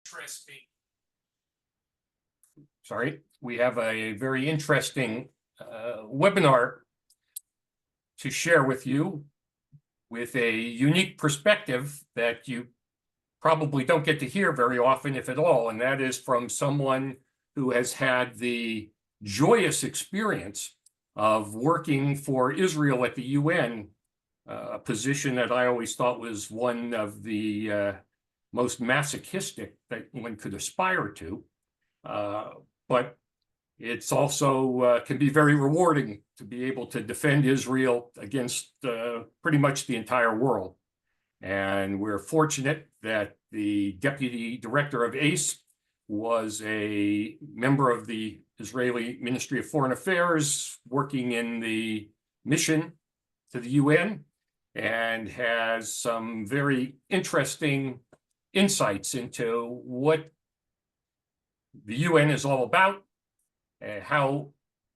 interesting. We have a very interesting webinar to share with you with a unique perspective that you probably don't get to hear very often, if at all, and that is from someone who has had the joyous experience of working for Israel at the UN, a position that I always thought was one of the most masochistic that one could aspire to. But it's also can be very rewarding to be able to defend Israel against pretty much the entire world. And we're fortunate that the deputy director of ACE was a member of the Israeli Ministry of Foreign Affairs working in the mission to the UN and has some very interesting insights into what the UN is all about, how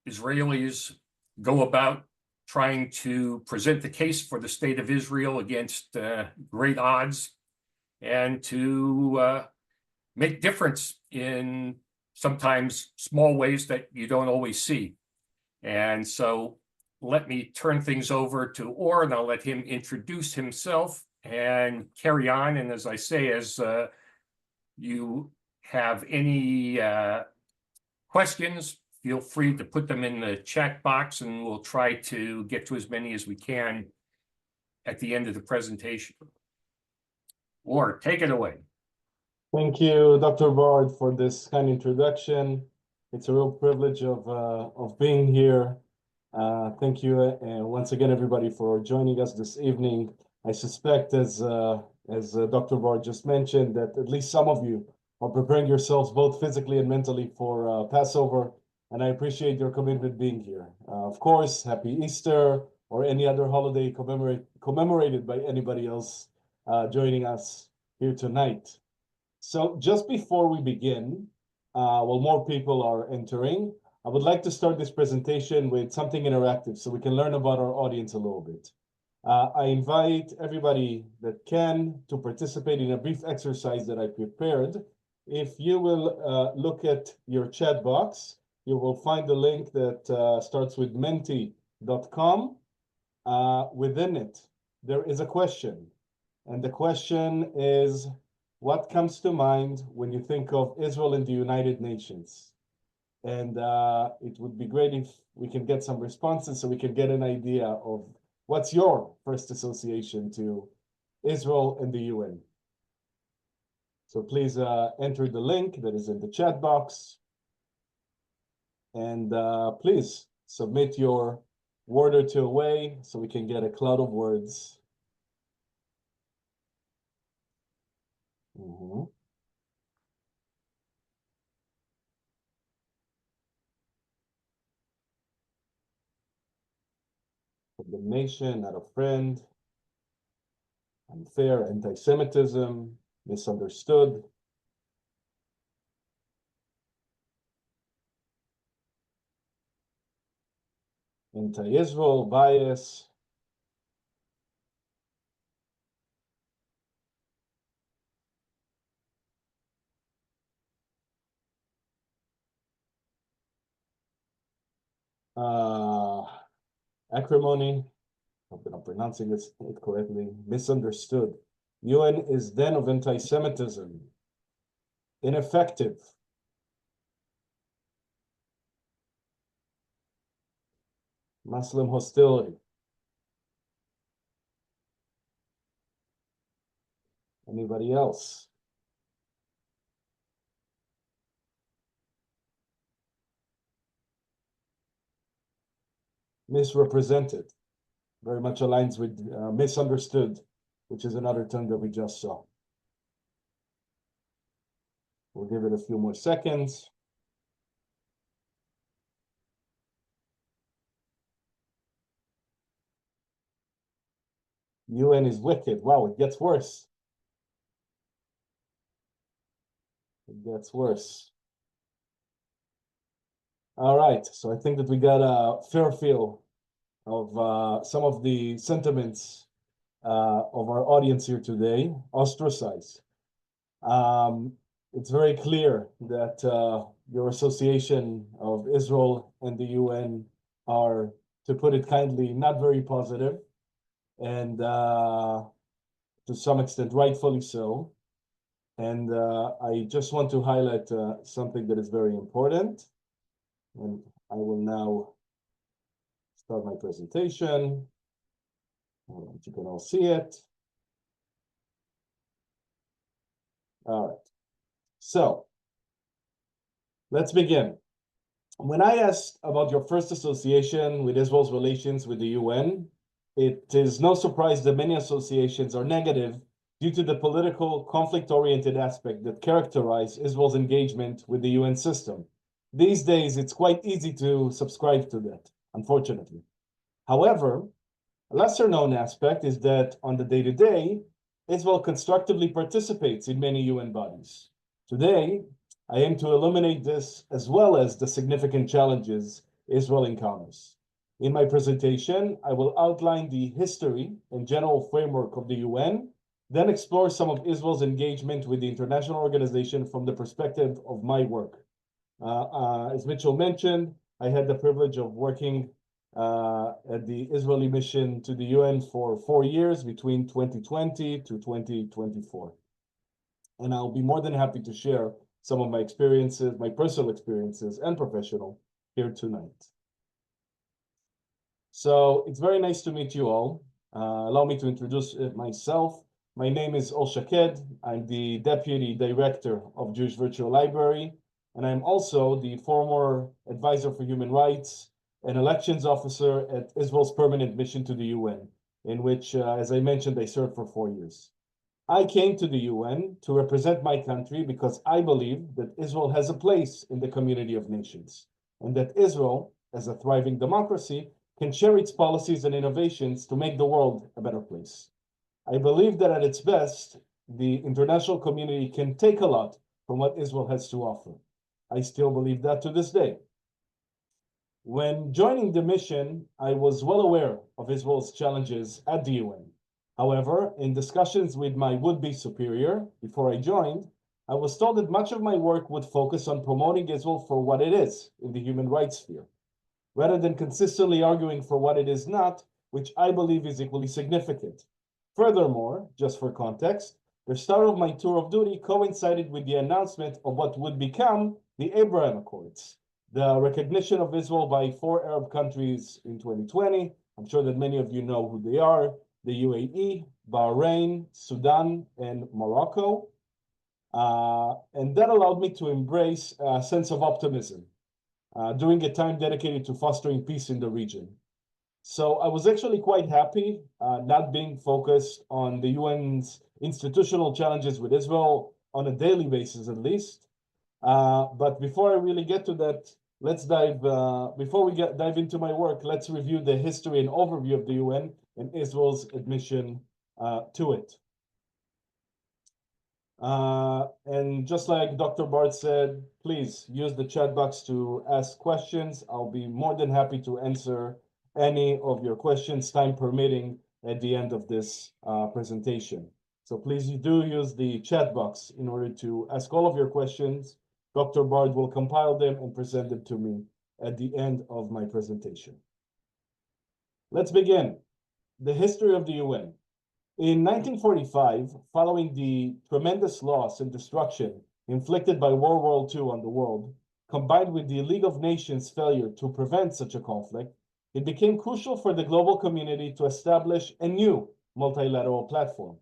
Israelis go about trying to present the case for the state of Israel against great odds, and to make difference in sometimes small ways that you don't always see. And so let me turn things over to Or, and I'll let him introduce himself and carry on. And as I say, as you have any questions, feel free to put them in the chat box, and we'll try to get to as many as we can at the end of the presentation. Or, take it away. Thank you, Dr. Bard, for this kind introduction. It's a real privilege of being here. Thank you, and once again, everybody, for joining us this evening. I suspect, as Dr. Bard just mentioned, that at least some of you are preparing yourselves both physically and mentally for Passover, and I appreciate your commitment being here. Of course, Happy Easter or any other holiday commemorated by anybody else joining us here tonight. So just before we begin, while more people are entering, I would like to start this presentation with something interactive so we can learn about our audience a little bit. I invite everybody that can to participate in a brief exercise that I prepared. If you will look at your chat box, you will find the link that starts with menti.com. Within it, there is a question. And the question is, what comes to mind when you think of Israel and the United Nations? And it would be great if we can get some responses so we can get an idea of what's your first association to Israel and the UN. So please enter the link that is in the chat box. And please submit your word or two away so we can get a cloud of words. Condemnation, not a friend. Unfair, anti-Semitism, misunderstood. Anti-Israel, bias. Acrimony, hope that I'm pronouncing it correctly. Misunderstood. UN is den of anti-Semitism. Ineffective. Muslim hostility. Anybody else? Misrepresented. Very much aligns with misunderstood, which is another term that we just saw. We'll give it a few more seconds. UN is wicked. Wow, it gets worse. It gets worse. All right, so I think that we got a fair feel of some of the sentiments of our audience here today. Ostracized. it's very clear that your association of Israel and the UN are, to put it kindly, not very positive, and to some extent, rightfully so. And I just want to highlight something that is very important. And I will now start my presentation. You can all see it. All right. So let's begin. When I asked about your first association with Israel's relations with the UN, it is no surprise that many associations are negative due to the political, conflict-oriented aspect that characterize Israel's engagement with the UN system. These days, it's quite easy to subscribe to that, unfortunately. However, a lesser-known aspect is that on the day-to-day, Israel constructively participates in many UN bodies. Today, I aim to illuminate this as well as the significant challenges Israel encounters. In my presentation, I will outline the history and general framework of the UN, then explore some of Israel's engagement with the international organization from the perspective of my work. As Mitchell mentioned, I had the privilege of working at the Israeli mission to the UN for 4 years between 2020 to 2024. And I'll be more than happy to share some of my experiences, my personal experiences and professional here tonight. So it's very nice to meet you all. Allow me to introduce myself. My name is Ol Shaked. I'm the Deputy Director of Jewish Virtual Library, and I'm also the former Advisor for Human Rights and Elections Officer at Israel's Permanent Mission to the UN, in which, as I mentioned, I served for 4 years. I came to the UN to represent my country because I believe that Israel has a place in the community of nations, and that Israel, as a thriving democracy, can share its policies and innovations to make the world a better place. I believe that at its best, the international community can take a lot from what Israel has to offer. I still believe that to this day. When joining the mission, I was well aware of Israel's challenges at the UN. However, in discussions with my would-be superior before I joined, I was told that much of my work would focus on promoting Israel for what it is in the human rights sphere, rather than consistently arguing for what it is not, which I believe is equally significant. Furthermore, just for context, the start of my tour of duty coincided with the announcement of what would become the Abraham Accords, the recognition of Israel by 4 Arab countries in 2020. I'm sure that many of you know who they are: the UAE, Bahrain, Sudan, and Morocco. And that allowed me to embrace a sense of optimism during a time dedicated to fostering peace in the region. So I was actually quite happy not being focused on the UN's institutional challenges with Israel on a daily basis, at least. But before I really get to that, let's before we dive into my work, let's review the history and overview of the UN and Israel's admission to it. And just like Dr. Bart said, please use the chat box to ask questions. I'll be more than happy to answer any of your questions, time permitting, at the end of this presentation. So please do use the chat box in order to ask all of your questions. Dr. Bard will compile them and present them to me at the end of my presentation. Let's begin. The history of the UN. In 1945, following the tremendous loss and destruction inflicted by World War II on the world, combined with the League of Nations' failure to prevent such a conflict, it became crucial for the global community to establish a new multilateral platform.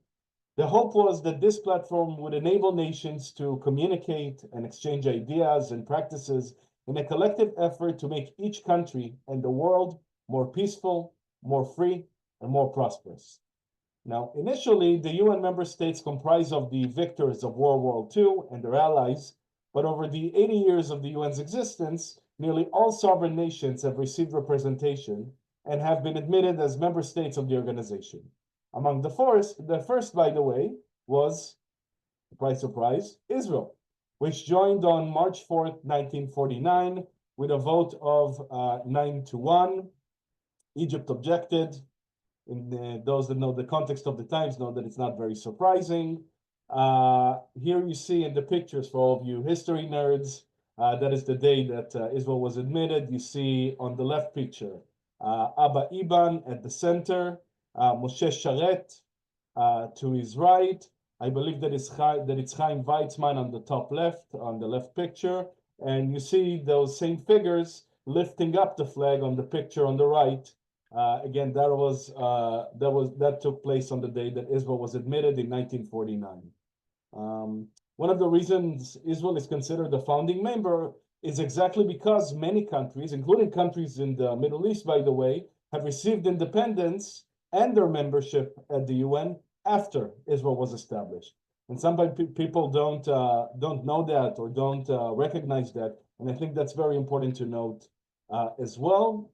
The hope was that this platform would enable nations to communicate and exchange ideas and practices in a collective effort to make each country and the world more peaceful, more free, and more prosperous. Now, initially, the UN member states comprised of the victors of World War II and their allies, but over the 80 years of the UN's existence, nearly all sovereign nations have received representation and have been admitted as member states of the organization. Among the first, by the way, was, surprise, surprise, Israel, which joined on March 4th, 1949, with a vote of 9-1. Egypt objected. Those that know the context of the times know that it's not very surprising. Here you see in the pictures for all of you history nerds, that is the day that Israel was admitted. You see on the left picture, Abba Iban at the center, Moshe Sharet to his right. I believe that it's Chaim Weizmann on the top left, on the left picture. And you see those same figures lifting up the flag on the picture on the right. Again, that took place on the day that Israel was admitted in 1949. One of the reasons Israel is considered a founding member is exactly because many countries, including countries in the Middle East, by the way, have received independence and their membership at the UN after Israel was established. And some people don't know that or don't recognize that. And I think that's very important to note as well.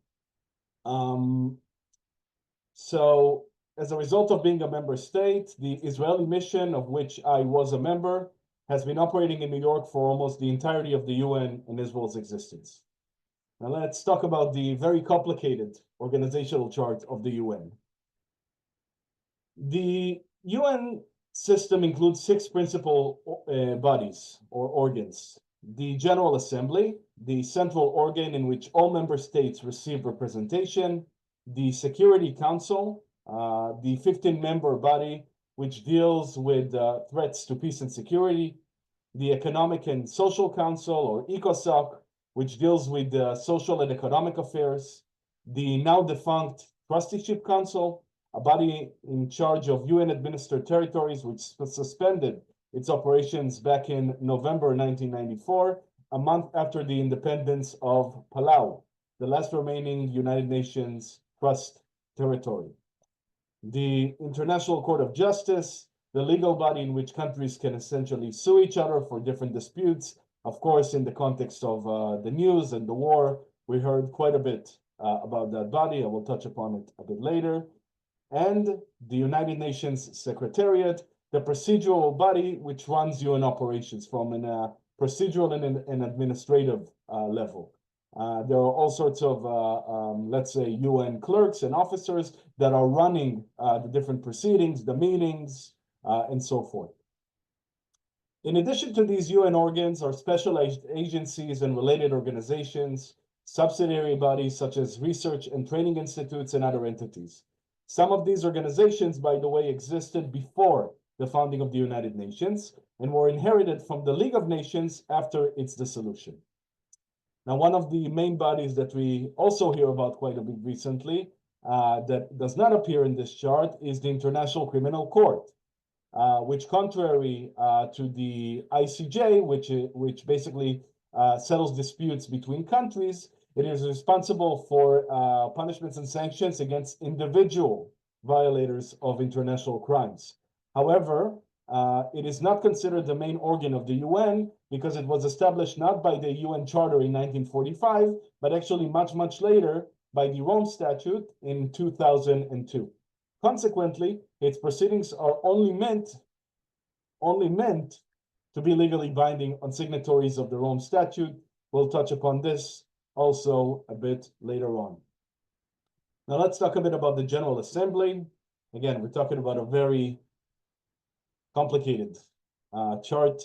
So as a result of being a member state, the Israeli mission, of which I was a member, has been operating in New York for almost the entirety of the UN and Israel's existence. Now let's talk about the very complicated organizational chart of the UN. The UN system includes 6 principal bodies or organs. The General Assembly, the central organ in which all member states receive representation, the Security Council, the 15-member body, which deals with threats to peace and security, the Economic and Social Council, or ECOSOC, which deals with social and economic affairs, the now defunct Trusteeship Council, a body in charge of UN-administered territories, which suspended its operations back in November 1994, a month after the independence of Palau, the last remaining United Nations trust territory. The International Court of Justice, the legal body in which countries can essentially sue each other for different disputes. Of course, in the context of the news and the war, we heard quite a bit about that body. I will touch upon it a bit later. And the United Nations Secretariat, the procedural body which runs UN operations from a procedural and an administrative level. There are all sorts of, let's say, UN clerks and officers that are running the different proceedings, the meetings, and so forth. In addition to these UN organs are specialized agencies and related organizations, subsidiary bodies such as research and training institutes and other entities. Some of these organizations, by the way, existed before the founding of the United Nations and were inherited from the League of Nations after its dissolution. Now, one of the main bodies that we also hear about quite a bit recently that does not appear in this chart is the International Criminal Court, which contrary to the ICJ, which basically settles disputes between countries, it is responsible for punishments and sanctions against individual violators of international crimes. However, it is not considered the main organ of the UN because it was established not by the UN Charter in 1945, but actually much, much later by the Rome Statute in 2002. Consequently, its proceedings are only meant to be legally binding on signatories of the Rome Statute. We'll touch upon this also a bit later on. Now let's talk a bit about the General Assembly. Again, we're talking about a very complicated chart.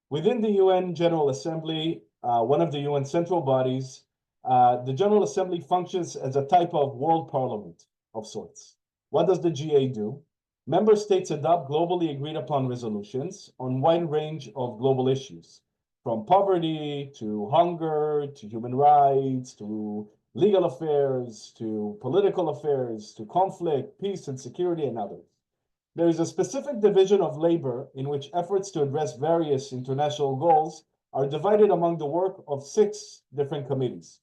Within the UN General Assembly, one of the UN central bodies, the General Assembly functions as a type of world parliament of sorts. What does the GA do? Member states adopt globally agreed upon resolutions on a wide range of global issues, from poverty to hunger, to human rights, to legal affairs, to political affairs, to conflict, peace and security, and others. There is a specific division of labor in which efforts to address various international goals are divided among the work of 6 different committees.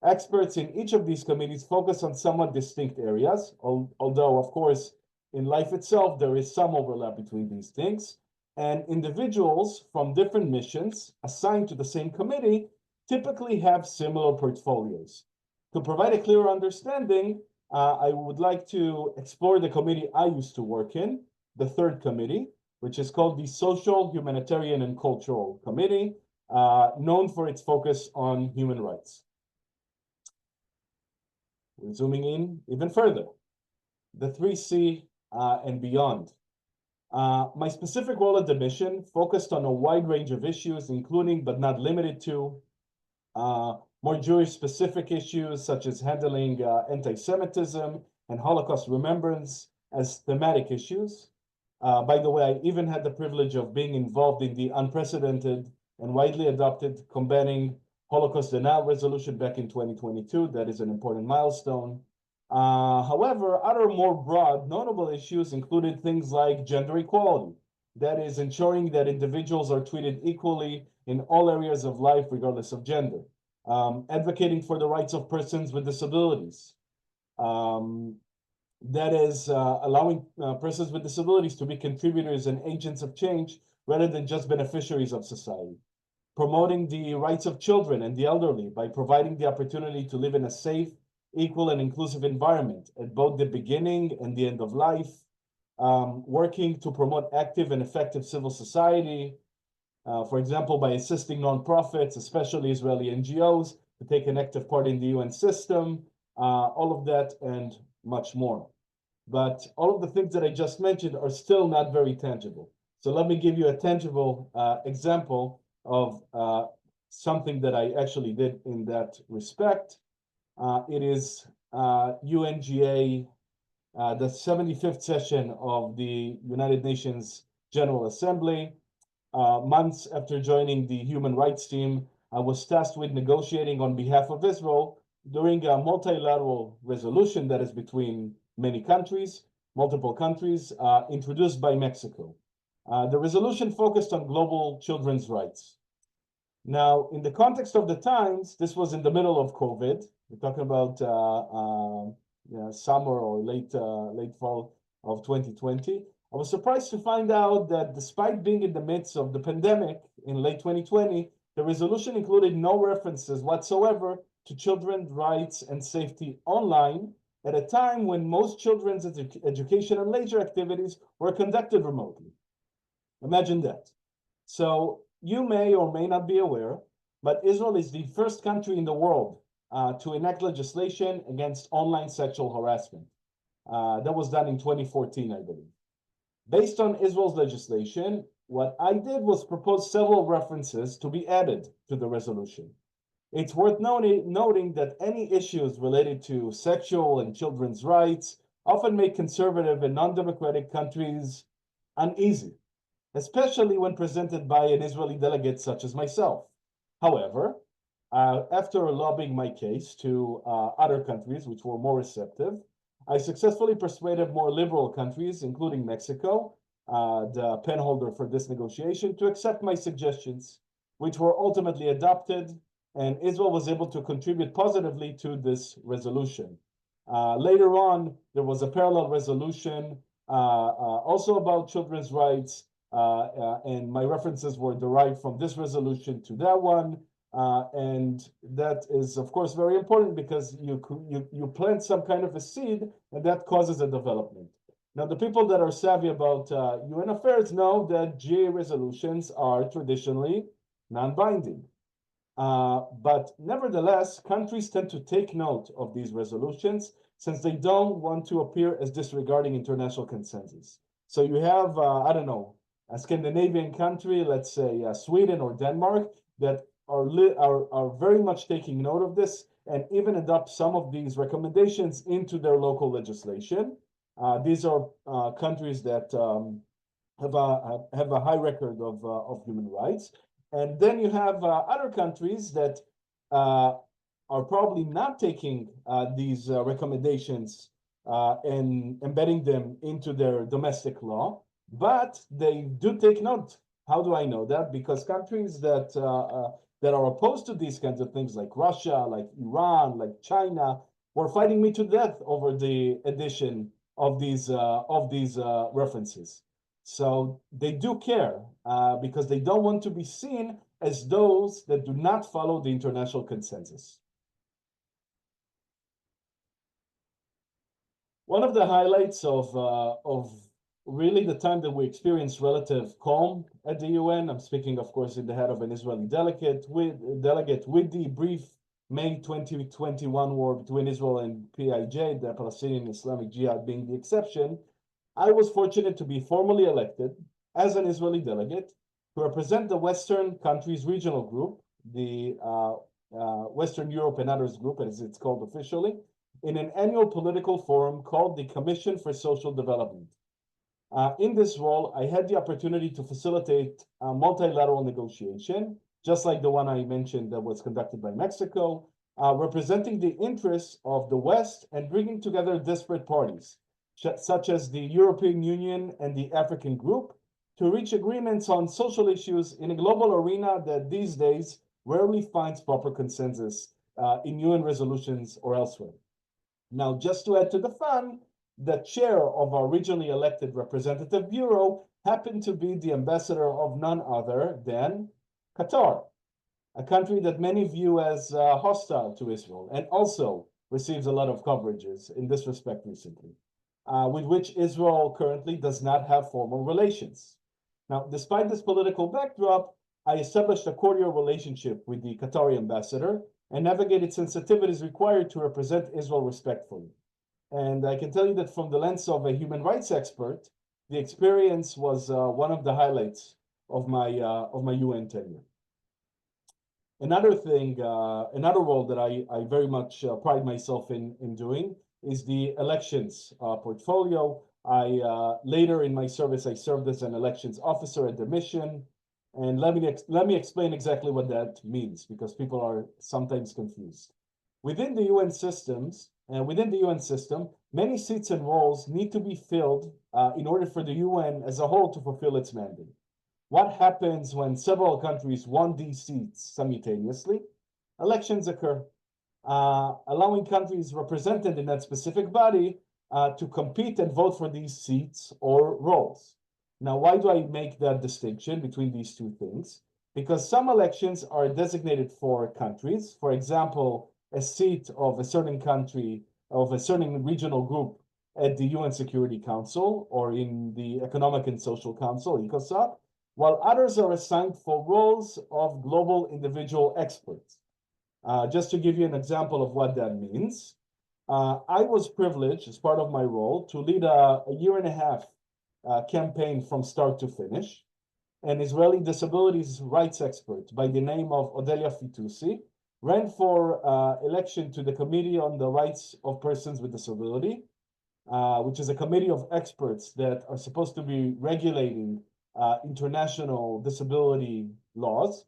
Experts in each of these committees focus on somewhat distinct areas, although, of course, in life itself, there is some overlap between these things. And individuals from different missions assigned to the same committee typically have similar portfolios. To provide a clearer understanding, I would like to explore the committee I used to work in, the 3rd committee, which is called the Social, Humanitarian, and Cultural Committee, known for its focus on human rights. We're zooming in even further. The 3C and beyond. My specific role at the mission focused on a wide range of issues, including but not limited to more Jewish-specific issues such as handling anti-Semitism and Holocaust remembrance as thematic issues. By the way, I even had the privilege of being involved in the unprecedented and widely adopted combating Holocaust denial resolution back in 2022. That is an important milestone. However, other more broad, notable issues included things like gender equality. That is ensuring that individuals are treated equally in all areas of life, regardless of gender. Advocating for the rights of persons with disabilities. That is allowing persons with disabilities to be contributors and agents of change rather than just beneficiaries of society. Promoting the rights of children and the elderly by providing the opportunity to live in a safe, equal, and inclusive environment at both the beginning and the end of life. Working to promote active and effective civil society, for example, by assisting nonprofits, especially Israeli NGOs, to take an active part in the UN system, all of that and much more. But all of the things that I just mentioned are still not very tangible. So let me give you a tangible example of something that I actually did in that respect. It is UNGA, the 75th session of the United Nations General Assembly. Months after joining the human rights team, I was tasked with negotiating on behalf of Israel during a multilateral resolution that is between many countries, multiple countries, introduced by Mexico. The resolution focused on global children's rights. Now, in the context of the times, this was in the middle of COVID. We're talking about summer or late fall of 2020. I was surprised to find out that despite being in the midst of the pandemic in late 2020, the resolution included no references whatsoever to children's rights and safety online at a time when most children's education and leisure activities were conducted remotely. Imagine that. So you may or may not be aware, but Israel is the first country in the world to enact legislation against online sexual harassment. That was done in 2014, I believe. Based on Israel's legislation, what I did was propose several references to be added to the resolution. It's worth noting that any issues related to sexual and children's rights often make conservative and non-democratic countries uneasy, especially when presented by an Israeli delegate such as myself. However, after lobbying my case to other countries which were more receptive, I successfully persuaded more liberal countries, including Mexico, the penholder for this negotiation, to accept my suggestions, which were ultimately adopted, and Israel was able to contribute positively to this resolution. Later on, there was a parallel resolution also about children's rights, and my references were derived from this resolution to that one. And that is, of course, very important because you plant some kind of a seed and that causes a development. Now, the people that are savvy about UN affairs know that GA resolutions are traditionally non-binding. But nevertheless, countries tend to take note of these resolutions since they don't want to appear as disregarding international consensus. So you have, I don't know, a Scandinavian country, let's say Sweden or Denmark, that are very much taking note of this and even adopt some of these recommendations into their local legislation. These are countries that have a high record of human rights. And then you have other countries that are probably not taking these recommendations and embedding them into their domestic law, but they do take note. How do I know that? Because countries that are opposed to these kinds of things, like Russia, like Iran, like China, were fighting me to death over the addition of these references. So they do care because they don't want to be seen as those that do not follow the international consensus. One of the highlights of really the time that we experienced relative calm at the UN, I'm speaking, of course, in the head of an Israeli delegate with the brief May 2021 war between Israel and PIJ, the Palestinian Islamic Jihad being the exception, I was fortunate to be formally elected as an Israeli delegate to represent the Western countries regional group, the Western Europe and Others Group, as it's called officially, in an annual political forum called the Commission for Social Development. In this role, I had the opportunity to facilitate a multilateral negotiation, just like the one I mentioned that was conducted by Mexico, representing the interests of the West and bringing together disparate parties, such as the European Union and the African Group, to reach agreements on social issues in a global arena that these days rarely finds proper consensus in UN resolutions or elsewhere. Now, just to add to the fun, the chair of our regionally elected representative bureau happened to be the ambassador of none other than Qatar, a country that many view as hostile to Israel and also receives a lot of coverages in this respect recently, with which Israel currently does not have formal relations. Now, despite this political backdrop, I established a cordial relationship with the Qatari ambassador and navigated sensitivities required to represent Israel respectfully. And I can tell you that from the lens of a human rights expert, the experience was one of the highlights of my UN tenure. Another thing, another role that I very much pride myself in doing is the elections portfolio. Later in my service, I served as an elections officer at the mission. And let me explain exactly what that means, because people are sometimes confused. Within the UN systems, within the UN system, many seats and roles need to be filled in order for the UN as a whole to fulfill its mandate. What happens when several countries want these seats simultaneously? Elections occur, allowing countries represented in that specific body to compete and vote for these seats or roles. Now, why do I make that distinction between these two things? Because some elections are designated for countries. For example, a seat of a certain country, of a certain regional group at the UN Security Council or in the Economic and Social Council, ECOSOC, while others are assigned for roles of global individual experts. Just to give you an example of what that means, I was privileged as part of my role to lead a year-and-a-half campaign from start to finish. An Israeli disabilities rights expert by the name of Odelia Fitoussi ran for election to the Committee on the Rights of Persons with Disability, which is a committee of experts that are supposed to be regulating international disability laws.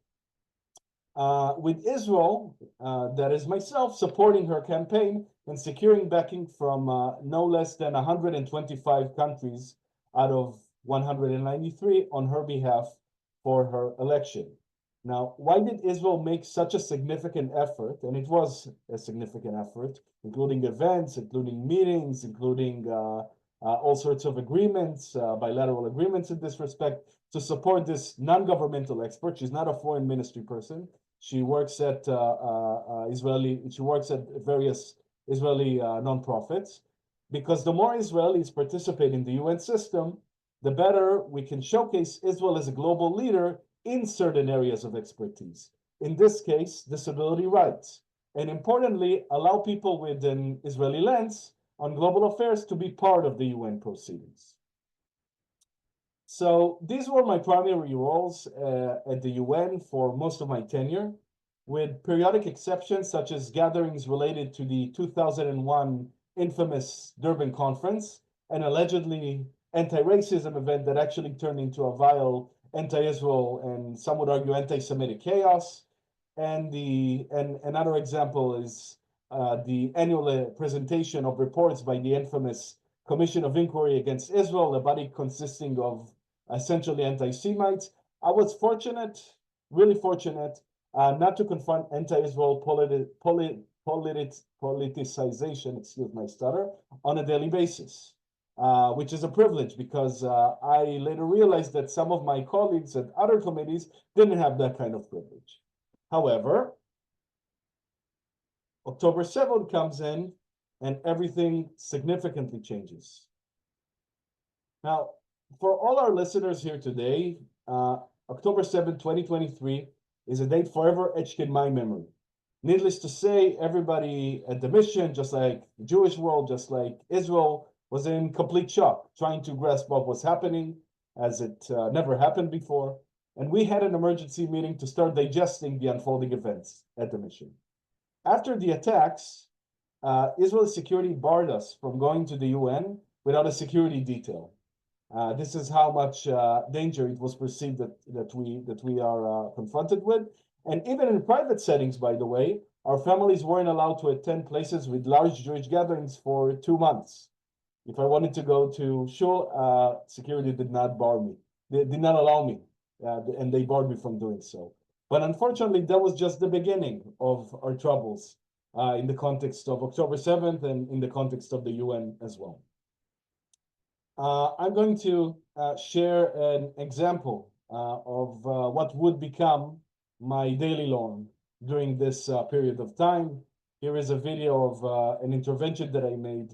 With Israel, that is myself, supporting her campaign and securing backing from no less than 125 countries out of 193 on her behalf for her election. Now, why did Israel make such a significant effort? And it was a significant effort, including events, including meetings, including all sorts of agreements, bilateral agreements in this respect, to support this non-governmental expert. She's not a foreign ministry person. She works at various Israeli nonprofits, because the more Israelis participate in the UN system, the better we can showcase Israel as a global leader in certain areas of expertise. In this case, disability rights. And importantly, allow people with an Israeli lens on global affairs to be part of the UN proceedings. So these were my primary roles at the UN for most of my tenure, with periodic exceptions such as gatherings related to the 2001 infamous Durban conference, an allegedly anti-racism event that actually turned into a vile anti-Israel and some would argue anti-Semitic chaos. And another example is the annual presentation of reports by the infamous Commission of Inquiry Against Israel, a body consisting of essentially anti-Semites. I was fortunate, really fortunate, not to confront anti-Israel politicization, excuse my stutter, on a daily basis, which is a privilege because I later realized that some of my colleagues at other committees didn't have that kind of privilege. However, October 7th comes in and everything significantly changes. Now, for all our listeners here today, October 7th, 2023 is a date forever etched in my memory. Needless to say, everybody at the mission, just like the Jewish world, just like Israel, was in complete shock, trying to grasp what was happening, as it never happened before. And we had an emergency meeting to start digesting the unfolding events at the mission. After the attacks, Israeli security barred us from going to the UN without a security detail. This is how much danger it was perceived that we are confronted with. And even in private settings, by the way, our families weren't allowed to attend places with large Jewish gatherings for 2 months. If I wanted to go to shul, security did not bar me. They did not allow me, and they barred me from doing so. But unfortunately, that was just the beginning of our troubles in the context of October 7th and in the context of the UN as well. I'm going to share an example of what would become my daily norm during this period of time. Here is a video of an intervention that I made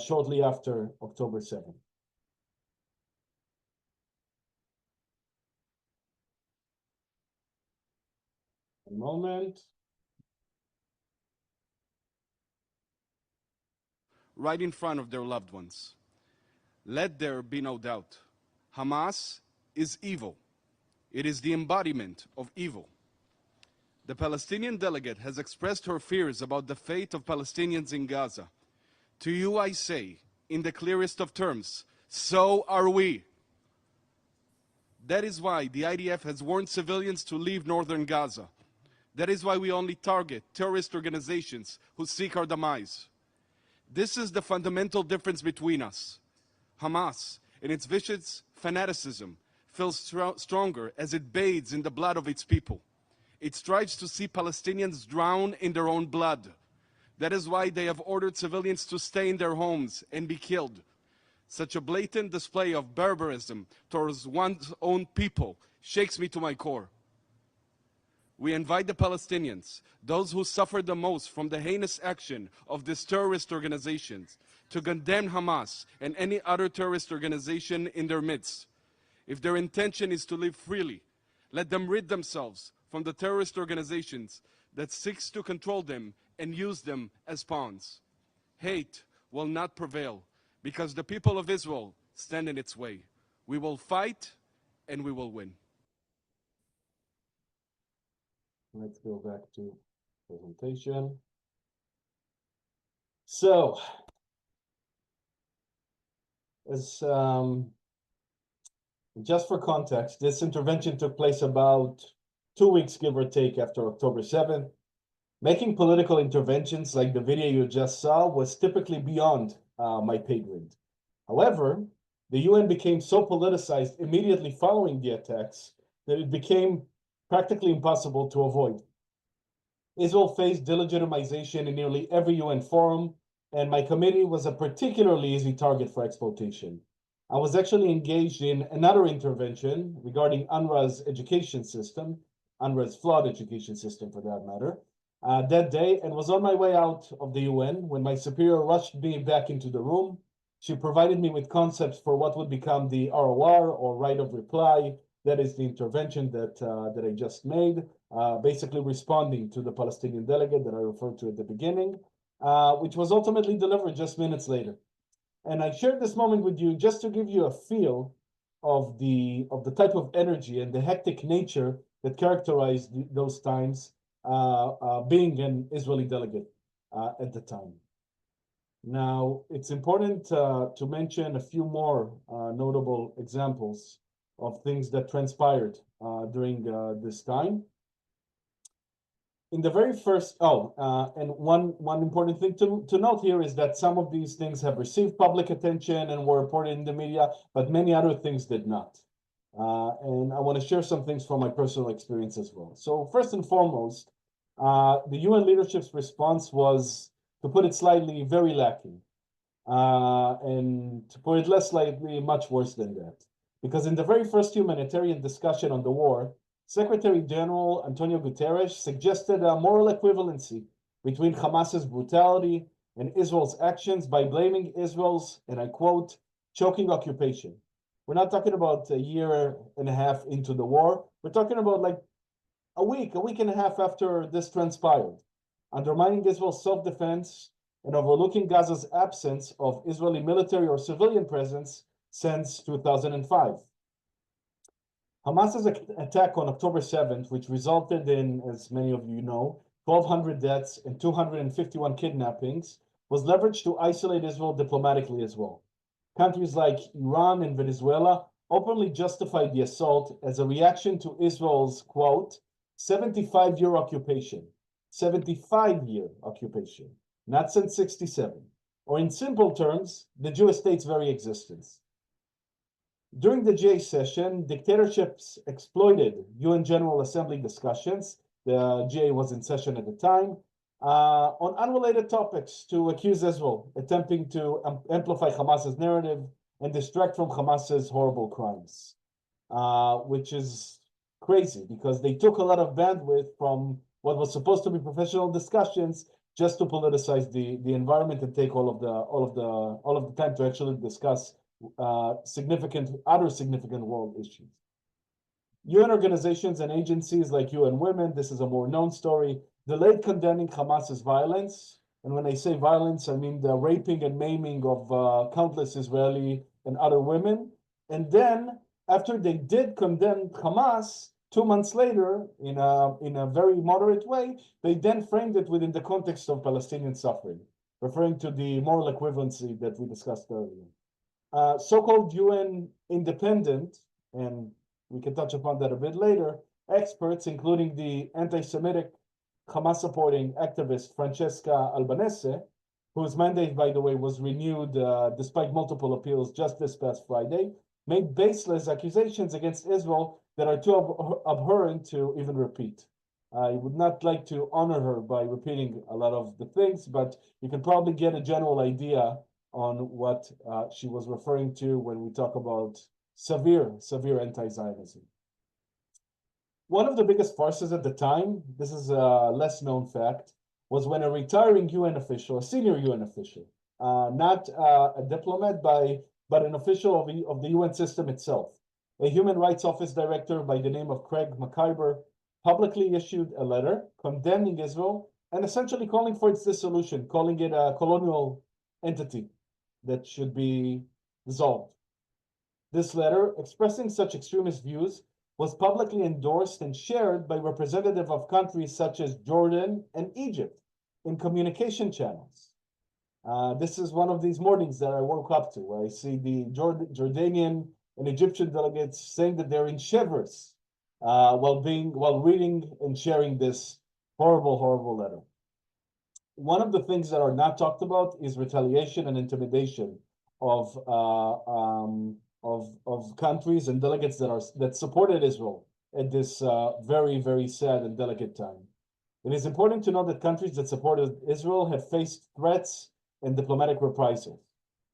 shortly after October 7th. A moment. Right in front of their loved ones. Let there be no doubt. Hamas is evil. It is the embodiment of evil. The Palestinian delegate has expressed her fears about the fate of Palestinians in Gaza. To you I say, in the clearest of terms, so are we. That is why the IDF has warned civilians to leave northern Gaza. That is why we only target terrorist organizations who seek our demise. This is the fundamental difference between us. Hamas, in its vicious fanaticism, feels stronger as it bathes in the blood of its people. It strives to see Palestinians drown in their own blood. That is why they have ordered civilians to stay in their homes and be killed. Such a blatant display of barbarism towards one's own people shakes me to my core. We invite the Palestinians, those who suffer the most from the heinous action of these terrorist organizations, to condemn Hamas and any other terrorist organization in their midst. If their intention is to live freely, let them rid themselves from the terrorist organizations that seeks to control them and use them as pawns. Hate will not prevail because the people of Israel stand in its way. We will fight and we will win. Let's go back to presentation. So, as just for context, this intervention took place about 2 weeks, give or take, after October 7th. Making political interventions like the video you just saw was typically beyond my pay grade. However, the UN became so politicized immediately following the attacks that it became practically impossible to avoid. Israel faced delegitimization in nearly every UN forum, and my committee was a particularly easy target for exploitation. I was actually engaged in another intervention regarding UNRWA's education system, UNRWA's flawed education system for that matter, that day, and was on my way out of the UN when my superior rushed me back into the room. She provided me with concepts for what would become the ROR, or right of reply. That is the intervention that I just made, basically responding to the Palestinian delegate that I referred to at the beginning, which was ultimately delivered just minutes later. And I shared this moment with you just to give you a feel of the type of energy and the hectic nature that characterized those times, being an Israeli delegate at the time. Now, it's important to mention a few more notable examples of things that transpired during this time. In the very first, and one important thing to note here is that some of these things have received public attention and were reported in the media, but many other things did not. And I want to share some things from my personal experience as well. So first and foremost, the UN leadership's response was, to put it slightly, very lacking. And to put it less slightly, much worse than that. Because in the very first humanitarian discussion on the war, Secretary General Antonio Guterres suggested a moral equivalency between Hamas's brutality and Israel's actions by blaming Israel's, and I quote, choking occupation. We're not talking about a year and a half into the war. We're talking about like a week and a half after this transpired, undermining Israel's self-defense and overlooking Gaza's absence of Israeli military or civilian presence since 2005. Hamas's attack on October 7th, which resulted in, as many of you know, 1,200 deaths and 251 kidnappings, was leveraged to isolate Israel diplomatically as well. Countries like Iran and Venezuela openly justified the assault as a reaction to Israel's, quote, 75-year occupation. 75-year occupation, not since 67, or in simple terms, the Jewish state's very existence. During the J session, dictatorships exploited UN General Assembly discussions, the J was in session at the time, on unrelated topics to accuse Israel, attempting to amplify Hamas's narrative and distract from Hamas's horrible crimes, which is crazy because they took a lot of bandwidth from what was supposed to be professional discussions just to politicize the environment and take all of the time to actually discuss other significant world issues. UN organizations and agencies like UN Women, this is a more known story, delayed condemning Hamas's violence. And when I say violence, I mean the raping and maiming of countless Israeli and other women. And then, after they did condemn Hamas, 2 months later, in a very moderate way, they then framed it within the context of Palestinian suffering, referring to the moral equivalency that we discussed earlier. So-called UN independent, and we can touch upon that a bit later, experts, including the anti-Semitic Hamas-supporting activist Francesca Albanese, whose mandate, by the way, was renewed despite multiple appeals just this past Friday, made baseless accusations against Israel that are too abhorrent to even repeat. I would not like to honor her by repeating a lot of the things, but you can probably get a general idea on what she was referring to when we talk about severe anti-Zionism. One of the biggest farces at the time, this is a less known fact, was when a retiring UN official, a senior UN official, not a diplomat, but an official of the UN system itself, a human rights office director by the name of Craig McIver, publicly issued a letter condemning Israel and essentially calling for its dissolution, calling it a colonial entity that should be dissolved. This letter, expressing such extremist views, was publicly endorsed and shared by representatives of countries such as Jordan and Egypt in communication channels. This is one of these mornings that I woke up to, where I see the Jordanian and Egyptian delegates saying that they're in shivers while reading and sharing this horrible letter. One of the things that are not talked about is retaliation and intimidation of countries and delegates that supported Israel at this very sad and delicate time. It is important to note that countries that supported Israel have faced threats and diplomatic reprisals.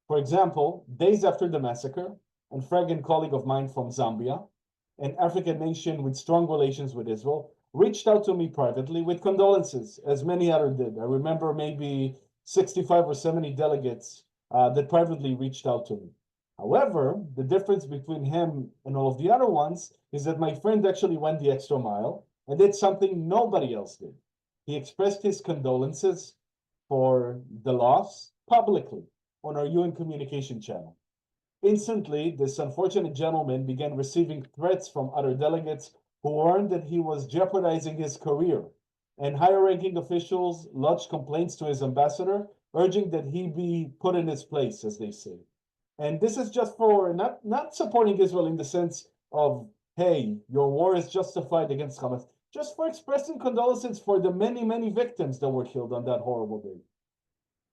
For example, days after the massacre, and friend and colleague of mine from Zambia, an African nation with strong relations with Israel, reached out to me privately with condolences, as many others did. I remember maybe 65 or 70 delegates that privately reached out to me. However, the difference between him and all of the other ones is that my friend actually went the extra mile and did something nobody else did. He expressed his condolences for the loss publicly on our UN communication channel. Instantly, this unfortunate gentleman began receiving threats from other delegates who warned that he was jeopardizing his career, and higher-ranking officials lodged complaints to his ambassador, urging that he be put in his place, as they say. And this is just for not supporting Israel in the sense of, hey, your war is justified against Hamas, just for expressing condolences for the many victims that were killed on that horrible day.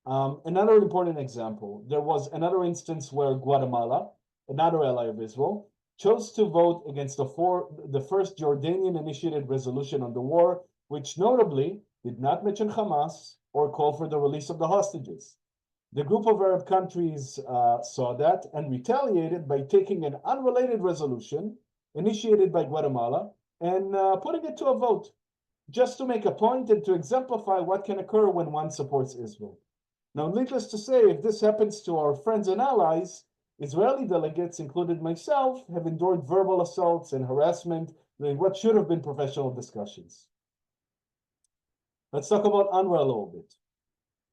Another important example, there was another instance where Guatemala, another ally of Israel, chose to vote against the first Jordanian-initiated resolution on the war, which notably did not mention Hamas or call for the release of the hostages. The group of Arab countries saw that and retaliated by taking an unrelated resolution initiated by Guatemala and putting it to a vote, just to make a point and to exemplify what can occur when one supports Israel. Now, needless to say, if this happens to our friends and allies, Israeli delegates, including myself, have endured verbal assaults and harassment during what should have been professional discussions. Let's talk about UNRWA a little bit.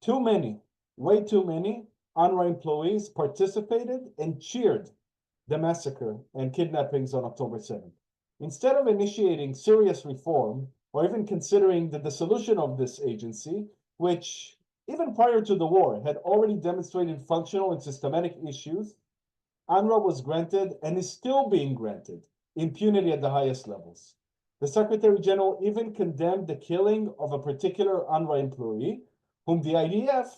Too many way too many UNRWA employees participated and cheered the massacre and kidnappings on October 7th. Instead of initiating serious reform or even considering the dissolution of this agency, which even prior to the war had already demonstrated functional and systematic issues, UNRWA was granted and is still being granted impunity at the highest levels. The Secretary General even condemned the killing of a particular UNRWA employee, whom the IDF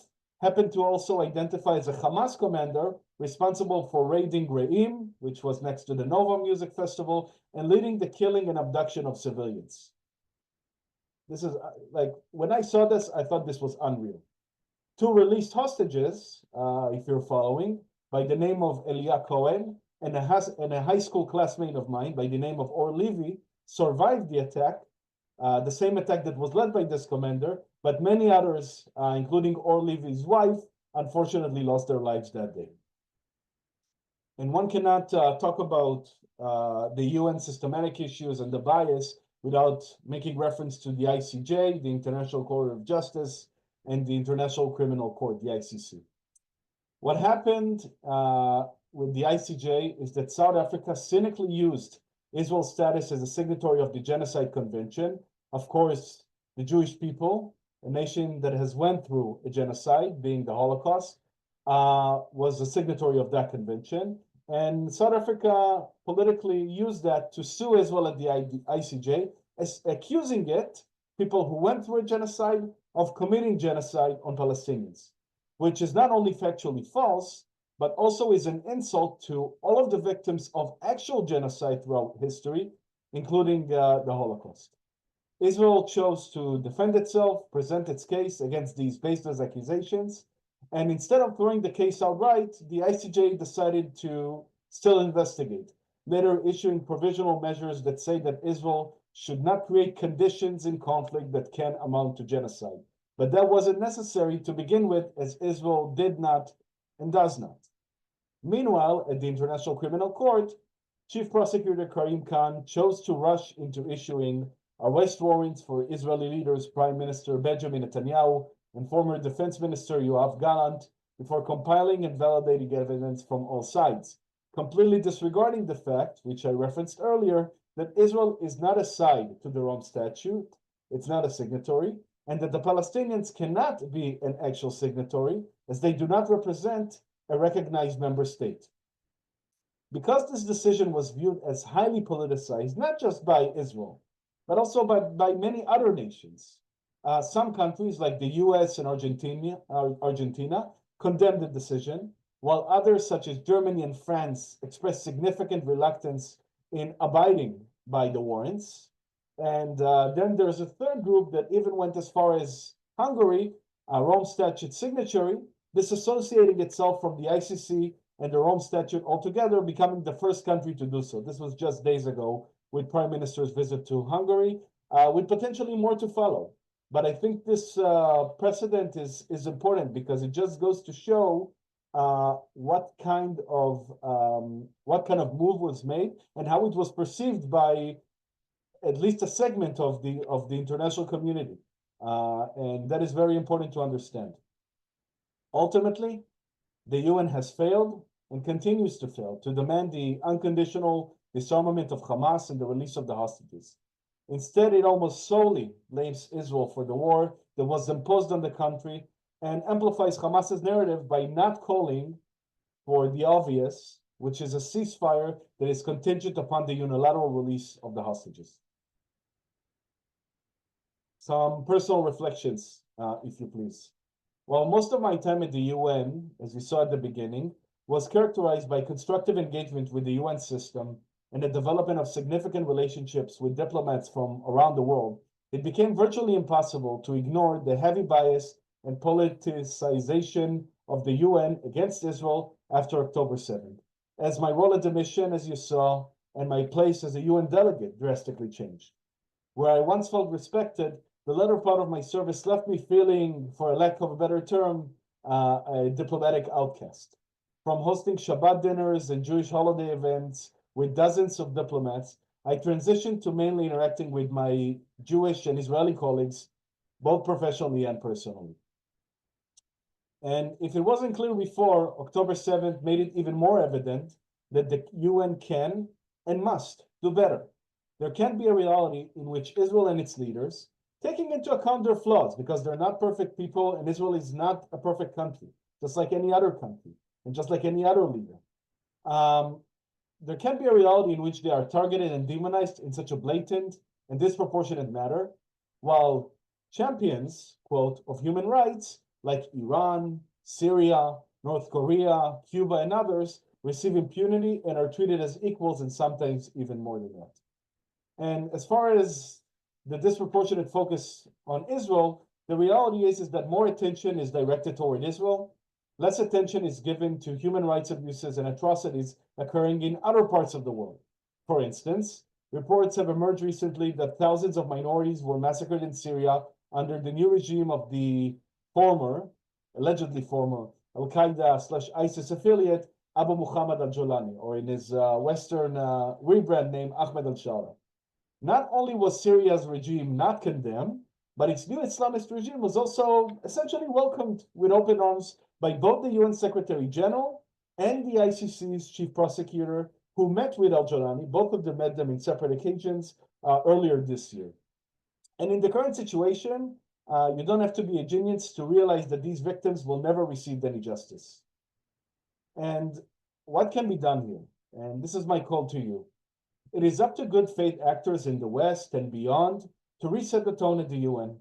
happened to also identify as a Hamas commander responsible for raiding Re'im, which was next to the Nova Music Festival, and leading the killing and abduction of civilians. This is like, when I saw this, I thought this was unreal. Two released hostages, if you're following, by the name of Elia Cohen and a high school classmate of mine by the name of Or Levy, survived the attack, the same attack that was led by this commander, but many others, including Or Levy's wife, unfortunately lost their lives that day. And one cannot talk about the UN systematic issues and the bias without making reference to the ICJ, the International Court of Justice, and the International Criminal Court, the ICC. What happened with the ICJ is that South Africa cynically used Israel's status as a signatory of the Genocide Convention. Of course, the Jewish people, a nation that has went through a genocide, being the Holocaust, was a signatory of that convention. And South Africa politically used that to sue Israel at the ICJ, accusing it, people who went through a genocide, of committing genocide on Palestinians, which is not only factually false, but also is an insult to all of the victims of actual genocide throughout history, including the Holocaust. Israel chose to defend itself, present its case against these baseless accusations, and instead of throwing the case outright, the ICJ decided to still investigate, later issuing provisional measures that say that Israel should not create conditions in conflict that can amount to genocide. But that wasn't necessary to begin with, as Israel did not and does not. Meanwhile, at the International Criminal Court, Chief Prosecutor Karim Khan chose to rush into issuing arrest warrants for Israeli leaders, Prime Minister Benjamin Netanyahu and former Defense Minister Yoav Gallant, before compiling and validating evidence from all sides, completely disregarding the fact, which I referenced earlier, that Israel is not a side to the Rome Statute, it's not a signatory, and that the Palestinians cannot be an actual signatory, as they do not represent a recognized member state. Because this decision was viewed as highly politicized, not just by Israel, but also by many other nations, some countries like the US and Argentina condemned the decision, while others such as Germany and France expressed significant reluctance in abiding by the warrants. And then there's a third group that even went as far as Hungary, a Rome Statute signatory, disassociating itself from the ICC and the Rome Statute altogether, becoming the first country to do so. This was just days ago with Prime Minister's visit to Hungary, with potentially more to follow. But I think this precedent is important because it just goes to show what kind of move was made and how it was perceived by at least a segment of the international community, and that is very important to understand. Ultimately, the UN has failed and continues to fail to demand the unconditional disarmament of Hamas and the release of the hostages. Instead, it almost solely blames Israel for the war that was imposed on the country and amplifies Hamas's narrative by not calling for the obvious, which is a ceasefire that is contingent upon the unilateral release of the hostages. Some personal reflections, if you please. While most of my time at the UN, as we saw at the beginning, was characterized by constructive engagement with the UN system and the development of significant relationships with diplomats from around the world, it became virtually impossible to ignore the heavy bias and politicization of the UN against Israel after October 7th, as my role at the mission, as you saw, and my place as a UN delegate drastically changed. Where I once felt respected, the latter part of my service left me feeling, for a lack of a better term, a diplomatic outcast. From hosting Shabbat dinners and Jewish holiday events with dozens of diplomats, I transitioned to mainly interacting with my Jewish and Israeli colleagues, both professionally and personally. And if it wasn't clear before, October 7th made it even more evident that the UN can and must do better. There can't be a reality in which Israel and its leaders, taking into account their flaws, because they're not perfect people, and Israel is not a perfect country, just like any other country, and just like any other leader. There can't be a reality in which they are targeted and demonized in such a blatant and disproportionate manner, while champions, quote, of human rights, like Iran, Syria, North Korea, Cuba, and others, receive impunity and are treated as equals, and sometimes even more than that. And as far as the disproportionate focus on Israel, the reality is that more attention is directed toward Israel. Less attention is given to human rights abuses and atrocities occurring in other parts of the world. For instance, reports have emerged recently that thousands of minorities were massacred in Syria under the new regime of the allegedly former, Al-Qaeda/ISIS affiliate, Abu Muhammad al-Jolani, or in his Western rebrand name, Ahmed al-Shara. Not only was Syria's regime not condemned, but its new Islamist regime was also essentially welcomed with open arms by both the UN Secretary General and the ICC's chief prosecutor, who met with al-Jolani. Both of them met them in separate occasions earlier this year. And in the current situation, you don't have to be a genius to realize that these victims will never receive any justice. And what can be done here? And this is my call to you. It is up to good faith actors in the West and beyond to reset the tone at the UN.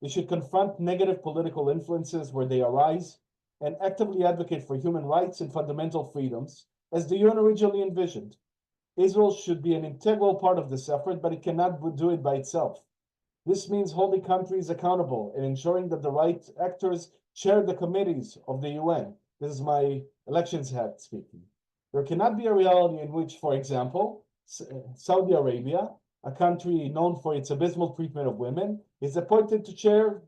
They should confront negative political influences where they arise and actively advocate for human rights and fundamental freedoms as the UN originally envisioned. Israel should be an integral part of this effort, but it cannot do it by itself. This means holding countries accountable and ensuring that the right actors chair the committees of the UN. This is my elections hat speaking. There cannot be a reality in which, for example, Saudi Arabia, a country known for its abysmal treatment of women, is appointed to chair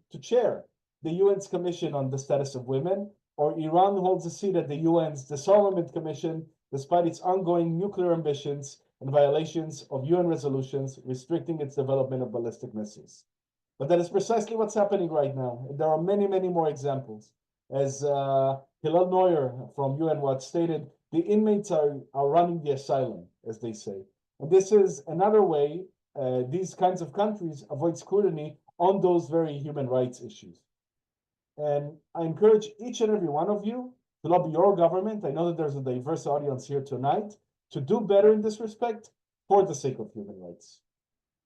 the UN's Commission on the Status of Women, or Iran holds a seat at the UN's Disarmament Commission despite its ongoing nuclear ambitions and violations of UN resolutions restricting its development of ballistic missiles. But that is precisely what's happening right now. And there are many, many more examples. As Hillel Neuer from UN Watch stated, the inmates are running the asylum, as they say. And this is another way these kinds of countries avoid scrutiny on those very human rights issues. And I encourage each and every one of you to lobby your government. I know that there's a diverse audience here tonight, to do better in this respect for the sake of human rights.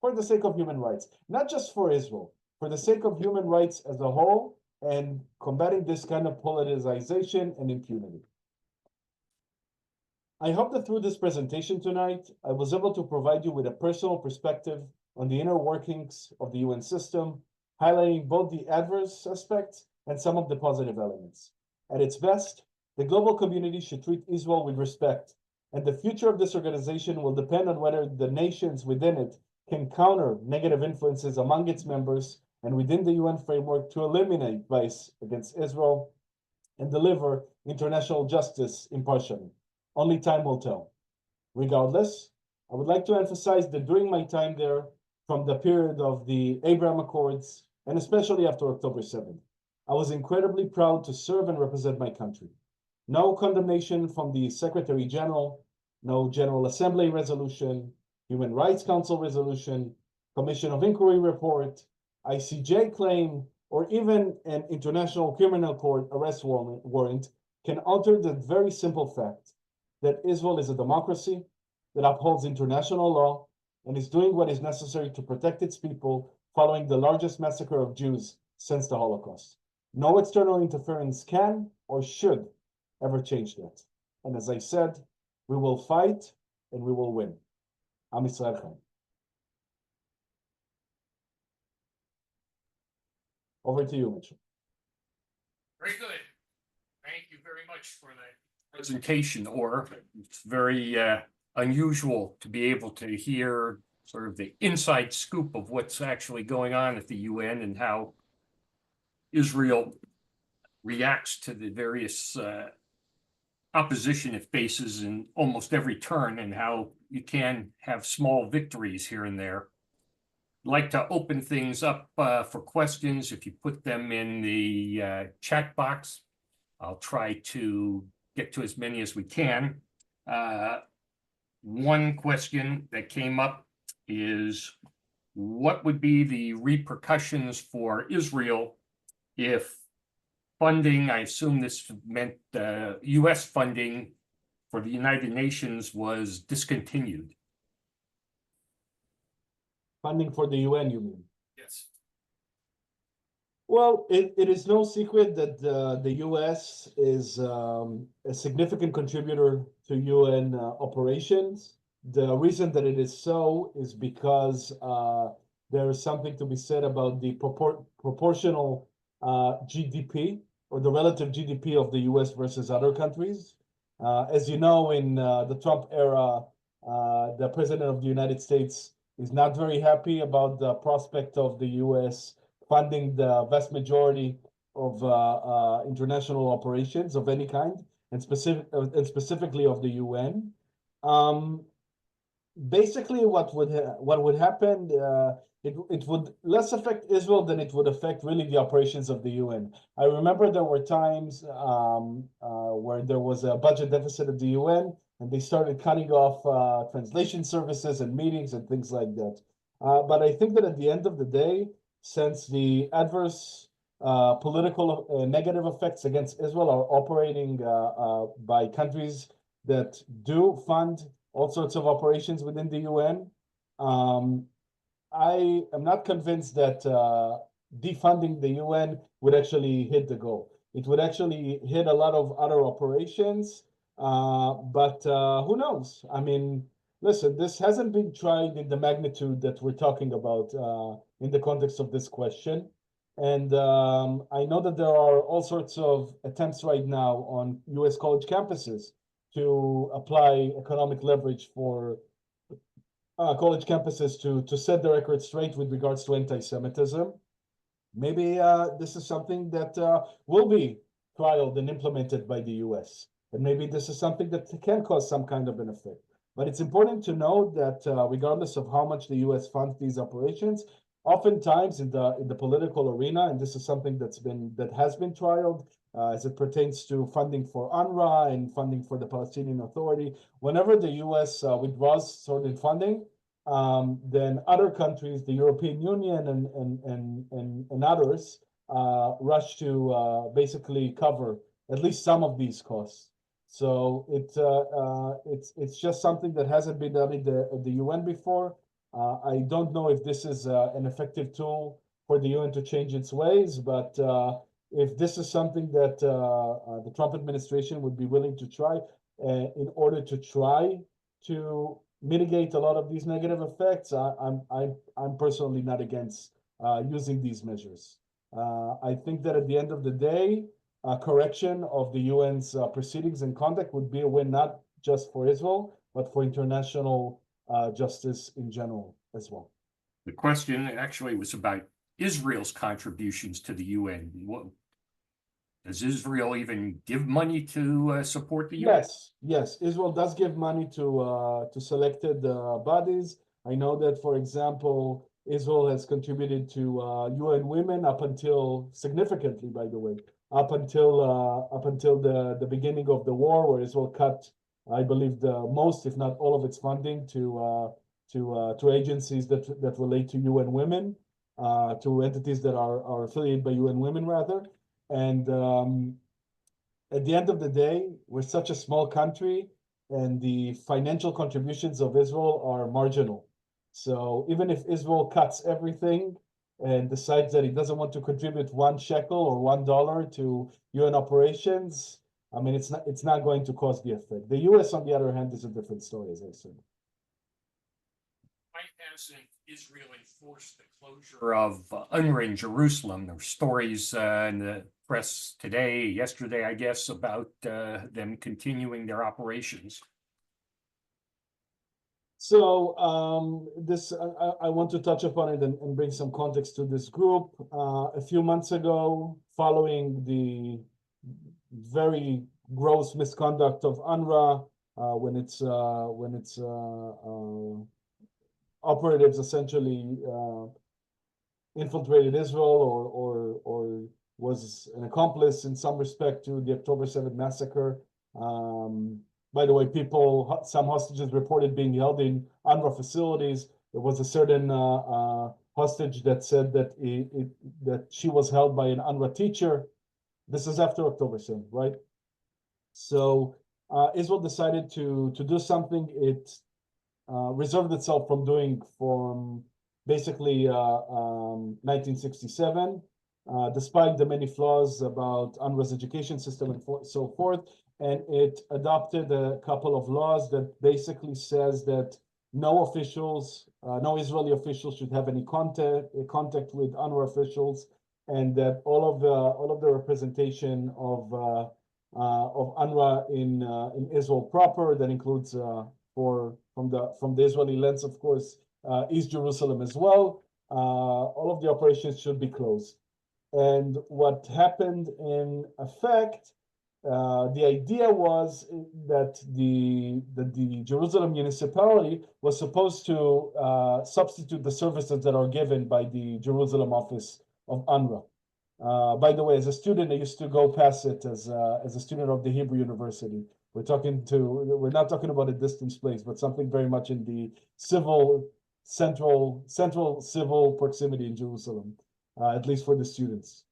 For the sake of human rights, not just for Israel, for the sake of human rights as a whole, and combating this kind of politicization and impunity. I hope that through this presentation tonight, I was able to provide you with a personal perspective on the inner workings of the UN system, highlighting both the adverse aspects and some of the positive elements. At its best, the global community should treat Israel with respect, and the future of this organization will depend on whether the nations within it can counter negative influences among its members and within the UN framework to eliminate bias against Israel and deliver international justice impartially. Only time will tell. Regardless, I would like to emphasize that during my time there, from the period of the Abraham Accords, and especially after October 7th, I was incredibly proud to serve and represent my country. No condemnation from the Secretary General, no General Assembly resolution, Human Rights Council resolution, Commission of Inquiry report, ICJ claim, or even an International Criminal Court arrest warrant can alter the very simple fact that Israel is a democracy that upholds international law and is doing what is necessary to protect its people following the largest massacre of Jews since the Holocaust. No external interference can or should ever change that. And as I said, we will fight and we will win. Am Yisrael Chaim. Over to you, Mitchell. Very good. Thank you very much for that presentation, Or. It's very unusual to be able to hear sort of the inside scoop of what's actually going on at the UN and how Israel reacts to the various opposition it faces in almost every turn, and how you can have small victories here and there. I'd like to open things up for questions if you put them in the chat box. I'll try to get to as many as we can. One question that came up is, what would be the repercussions for Israel if funding, I assume this meant US funding for the United Nations, was discontinued? Funding for the UN, you mean? Yes. Well, it is no secret that the US is a significant contributor to UN operations. The reason that it is so is because there is something to be said about the proportional GDP, or the relative GDP of the US versus other countries. As you know, in the Trump era, the President of the United States is not very happy about the prospect of the US funding the vast majority of international operations of any kind, and specifically of the UN. Basically, what would happen? It would less affect Israel than it would affect really the operations of the UN. I remember there were times where there was a budget deficit at the UN, and they started cutting off translation services and meetings and things like that. But I think that at the end of the day, since the adverse political negative effects against Israel are operating by countries that do fund all sorts of operations within the UN, I am not convinced that defunding the UN would actually hit the goal. It would actually hit a lot of other operations, but who knows? I mean, listen, this hasn't been tried in the magnitude that we're talking about in the context of this question. And I know that there are all sorts of attempts right now on US college campuses to apply economic leverage for college campuses to set the record straight with regards to anti-Semitism. Maybe this is something that will be trialed and implemented by the US. And maybe this is something that can cause some kind of an effect. But it's important to note that regardless of how much the US funds these operations, oftentimes in the political arena, and this is something that has been trialed as it pertains to funding for UNRWA and funding for the Palestinian Authority, whenever the US withdraws certain funding, then other countries, the European Union and others, rush to basically cover at least some of these costs. So it's just something that hasn't been done in the UN before. I don't know if this is an effective tool for the UN to change its ways, but if this is something that the Trump administration would be willing to try in order to try to mitigate a lot of these negative effects, I'm personally not against using these measures. I think that at the end of the day, correction of the UN's proceedings and conduct would be a win, not just for Israel, but for international justice in general as well. The question actually was about Israel's contributions to the UN. Does Israel even give money to support the UN? Yes. Israel does give money to selected bodies. I know that, for example, Israel has contributed to UN Women up until significantly, by the way, up until the beginning of the war, where Israel cut, I believe, the most, if not all, of its funding to agencies that relate to UN Women, to entities that are affiliated by UN Women, rather. And at the end of the day, we're such a small country, and the financial contributions of Israel are marginal. So even if Israel cuts everything and decides that it doesn't want to contribute 1 shekel or $1 to UN operations, I mean, it's not going to cause the effect. The US, on the other hand, is a different story, as I said. Why hasn't Israel enforced the closure of UNRWA in Jerusalem? There were stories in the press today, yesterday, I guess, about them continuing their operations. So this I want to touch upon it and bring some context to this group. A few months ago, following the very gross misconduct of UNRWA, when its operatives essentially infiltrated Israel or was an accomplice in some respect to the October 7th massacre. By the way, some hostages reported being held in UNRWA facilities. There was a certain hostage that said that that she was held by an UNRWA teacher. This is after October 7th, right? So Israel decided to do something it reserved itself from doing from basically 1967, despite the many flaws about UNRWA's education system and so forth. And it adopted a couple of laws that basically says that no officials, no Israeli officials should have any contact with UNRWA officials, and that all of the representation of UNRWA in Israel proper, that includes from the Israeli lens, of course, East Jerusalem as well. All of the operations should be closed. And what happened in effect, the idea was that the Jerusalem municipality was supposed to substitute the services that are given by the Jerusalem office of UNRWA. By the way, as a student, I used to go pass it as a student of the Hebrew University. We're not talking about a distance place, but something very much in the central civil proximity in Jerusalem, at least for the students.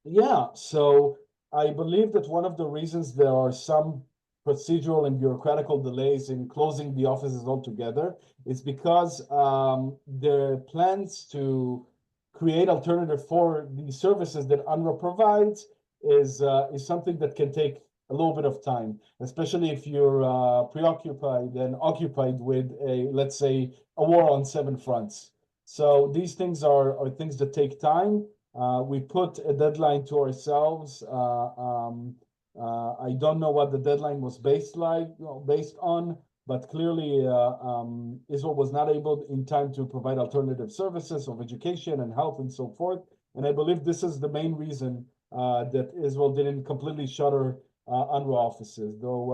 Yeah, so I believe that one of the reasons there are some procedural and bureaucratical delays in closing the offices altogether is because the plans to create alternative for the services that UNRWA provides is something that can take a little bit of time, especially if you're preoccupied and occupied with let's say, a war on 7 fronts. So these things are things that take time. We put a deadline to ourselves. I don't know what the deadline was based on, but clearly Israel was not able in time to provide alternative services of education and health and so forth. And I believe this is the main reason that Israel didn't completely shutter UNRWA offices. Though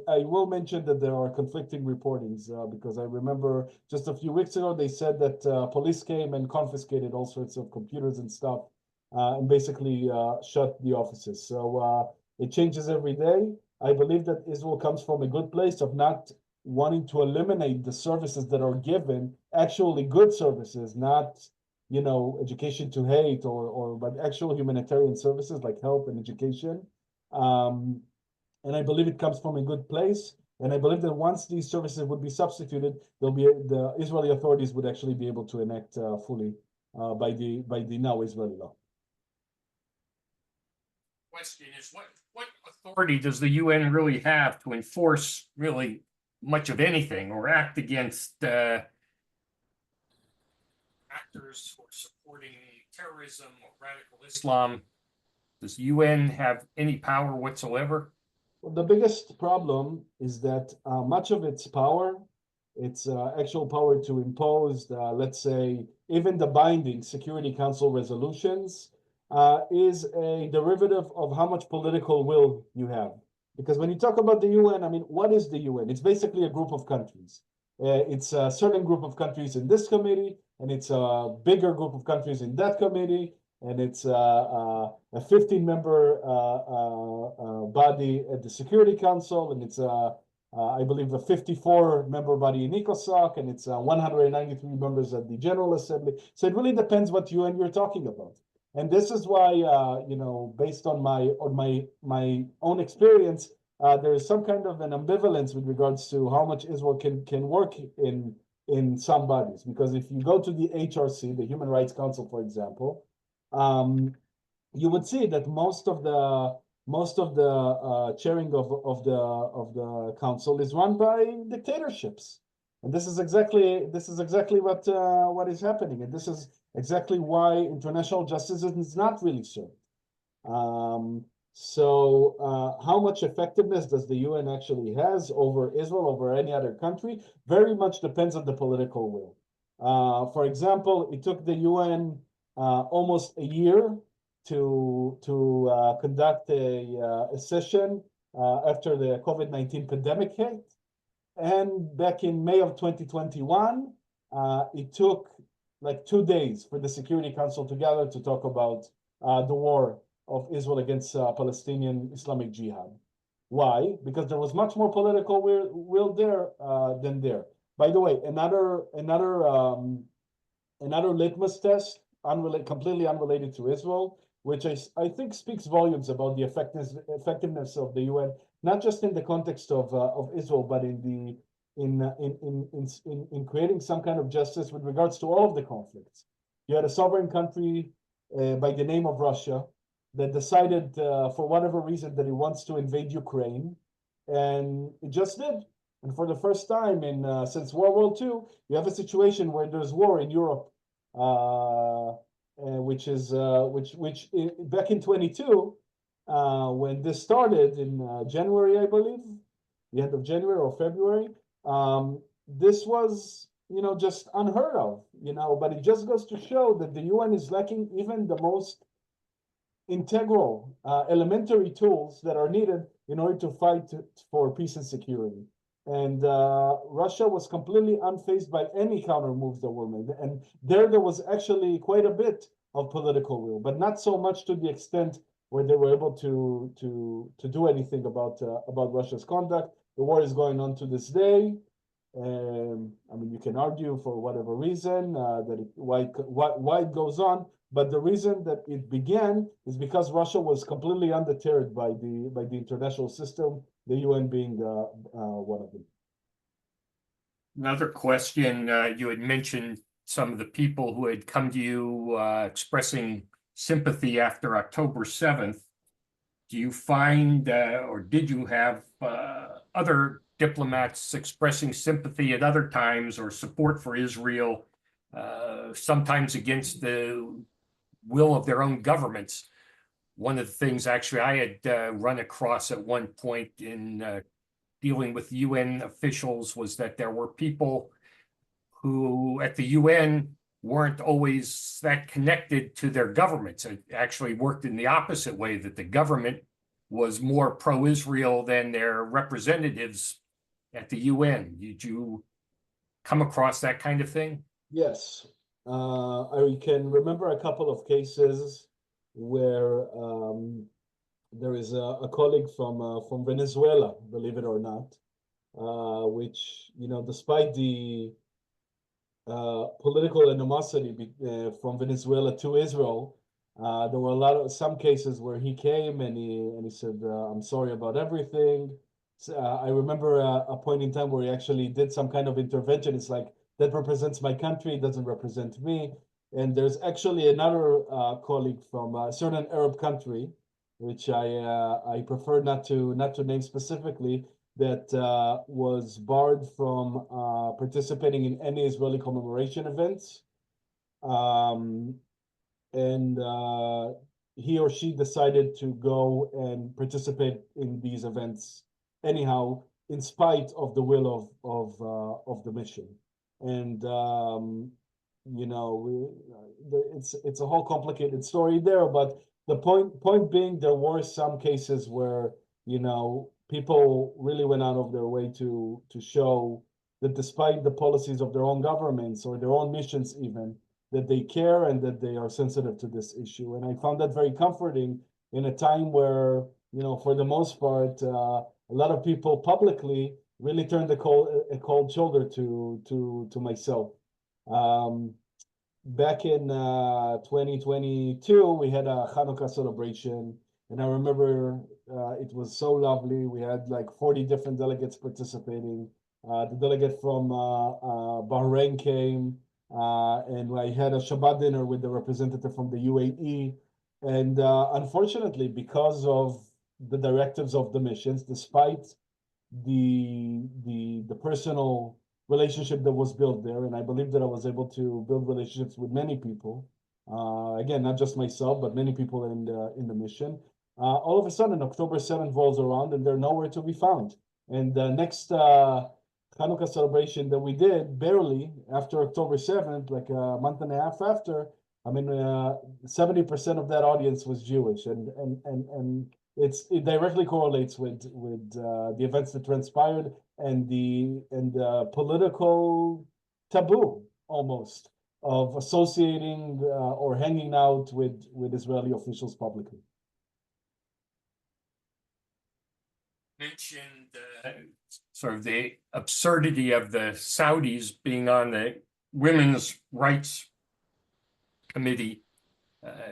I will mention that there are conflicting reportings because I remember just a few weeks ago they said that police came and confiscated all sorts of computers and stuff and basically shut the offices. So it changes every day. I believe that Israel comes from a good place of not wanting to eliminate the services that are given, actually good services, not education to hate but actual humanitarian services like health and education. And I believe it comes from a good place. And I believe that once these services would be substituted, the Israeli authorities would actually be able to enact fully by the now Israeli law. Question is, what authority does the UN really have to enforce really much of anything or act against actors who are supporting terrorism or radical Islam? Does the UN have any power whatsoever? Well, the biggest problem is that much of its power, its actual power to impose, let's say, even the binding Security Council resolutions, is a derivative of how much political will you have. Because when you talk about the UN, I mean, what is the UN? It's basically a group of countries. It's a certain group of countries in this committee, and it's a bigger group of countries in that committee, and it's a 15-member body at the Security Council, and it's I believe a 54-member body in ECOSOC, and it's 193 members at the General Assembly. So it really depends what UN you're talking about. And this is why, based on my own experience, there is some kind of an ambivalence with regards to how much Israel can work in some bodies. Because if you go to the HRC, the Human Rights Council, for example, you would see that most of the chairing of the council is run by dictatorships, and this is exactly what is happening, and this is exactly why international justice is not really served. So how much effectiveness does the UN actually has over Israel, over any other country, very much depends on the political will. For example, it took the UN almost a year to conduct a session after the COVID-19 pandemic hit. And back in May of 2021, it took like 2 days for the Security Council to gather to talk about the war of Israel against Palestinian Islamic Jihad. Why? Because there was much more political will there than there. By the way, another litmus test, completely unrelated to Israel, which I think speaks volumes about the effectiveness of the UN, not just in the context of Israel, but in creating some kind of justice with regards to all of the conflicts. You had a sovereign country by the name of Russia that decided, for whatever reason, that it wants to invade Ukraine, and it just did. And for the first time since World War II, you have a situation where there's war in Europe, which back in 22, when this started in January, I believe, the end of January or February, this was, just unheard of, but it just goes to show that the UN is lacking even the most integral, elementary tools that are needed in order to fight for peace and security. And Russia was completely unfazed by any counter moves that were made. And there was actually quite a bit of political will, but not so much to the extent where they were able to do anything about Russia's conduct. The war is going on to this day. I mean, you can argue for whatever reason why it goes on, but the reason that it began is because Russia was completely undeterred by the international system, the UN being one of them. Another question, you had mentioned some of the people who had come to you expressing sympathy after October 7th. Do you find, or did you have other diplomats expressing sympathy at other times or support for Israel, sometimes against the will of their own governments? One of the things actually I had run across at one point in dealing with UN officials was that there were people who at the UN weren't always that connected to their governments. It actually worked in the opposite way, that the government was more pro-Israel than their representatives at the UN. Did you come across that kind of thing? Yes. I can remember a couple of cases where there is a colleague from Venezuela, believe it or not, which, despite the political animosity from Venezuela to Israel, there were some cases where he came and he said, "I'm sorry about everything." I remember a point in time where he actually did some kind of intervention. It's like, that represents my country, it doesn't represent me. And there's actually another colleague from a certain Arab country, which I prefer not to name specifically, that was barred from participating in any Israeli commemoration events. And he or she decided to go and participate in these events anyhow, in spite of the will of the mission. And it's a whole complicated story there, but the point being, there were some cases where people really went out of their way to show that despite the policies of their own governments or their own missions even, that they care and that they are sensitive to this issue. And I found that very comforting in a time where, for the most part, a lot of people publicly really turned a cold shoulder to myself. Back in 2022, we had a Hanukkah celebration, and I remember it was so lovely. We had like 40 different delegates participating. The delegate from Bahrain came, and I had a Shabbat dinner with the representative from the UAE. And unfortunately, because of the directives of the missions, despite the personal relationship that was built there, and I believe that I was able to build relationships with many people. Again, not just myself, but many people in the mission. All of a sudden, October 7th rolls around, and they're nowhere to be found. And the next Hanukkah celebration that we did, barely after October 7th, like a month and a half after, 70% of that audience was Jewish, and it directly correlates with the events that transpired and the political taboo almost of associating or hanging out with Israeli officials publicly. Mentioned sort of the absurdity of the Saudis being on the Women's Rights Committee.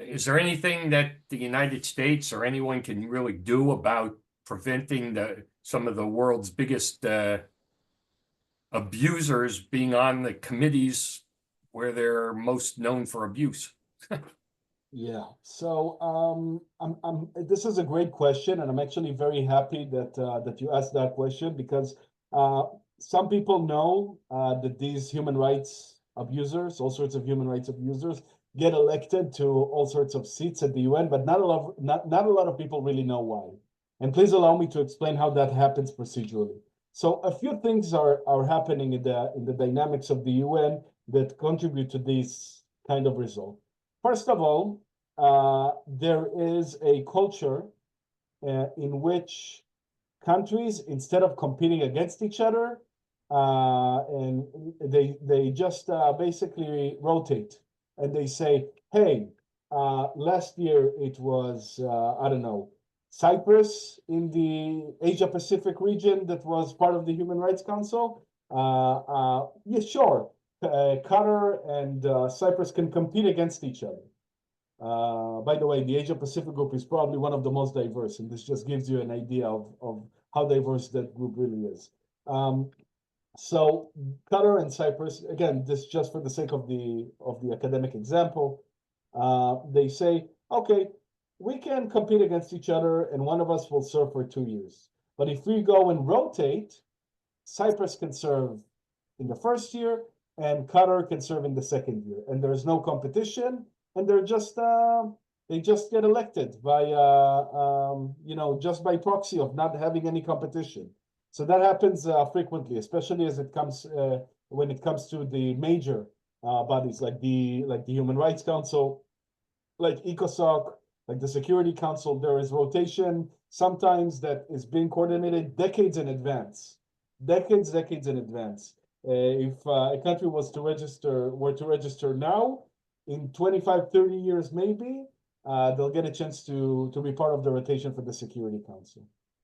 Is there anything that the United States or anyone can really do about preventing some of the world's biggest abusers being on the committees where they're most known for abuse? Yeah, so this is a great question, and I'm actually very happy that you asked that question because some people know that these human rights abusers, all sorts of human rights abusers, get elected to all sorts of seats at the UN, but not a lot of people really know why. And please allow me to explain how that happens procedurally. So a few things are happening in the dynamics of the UN that contribute to this kind of result. First of all, there is a culture in which countries, instead of competing against each other, and they just basically rotate, and they say, hey, last year it was, I don't know, Cyprus in the Asia Pacific region that was part of the Human Rights Council. Yeah, sure. Qatar and Cyprus can compete against each other. By the way, the Asia Pacific group is probably one of the most diverse, and this just gives you an idea of how diverse that group really is. So Qatar and Cyprus, again, this just for the sake of the academic example, they say, okay, we can compete against each other, and one of us will serve for 2 years. But if we go and rotate, Cyprus can serve in the first year, and Qatar can serve in the second year, and there's no competition, and they just get elected by just by proxy of not having any competition. So that happens frequently, especially as it comes when it comes to the major bodies like the Human Rights Council, like ECOSOC, like the Security Council. There is rotation sometimes that is being coordinated decades in advance, decades in advance. If a country were to register now, in 25, 30 years maybe, they'll get a chance to be part of the rotation for the Security Council.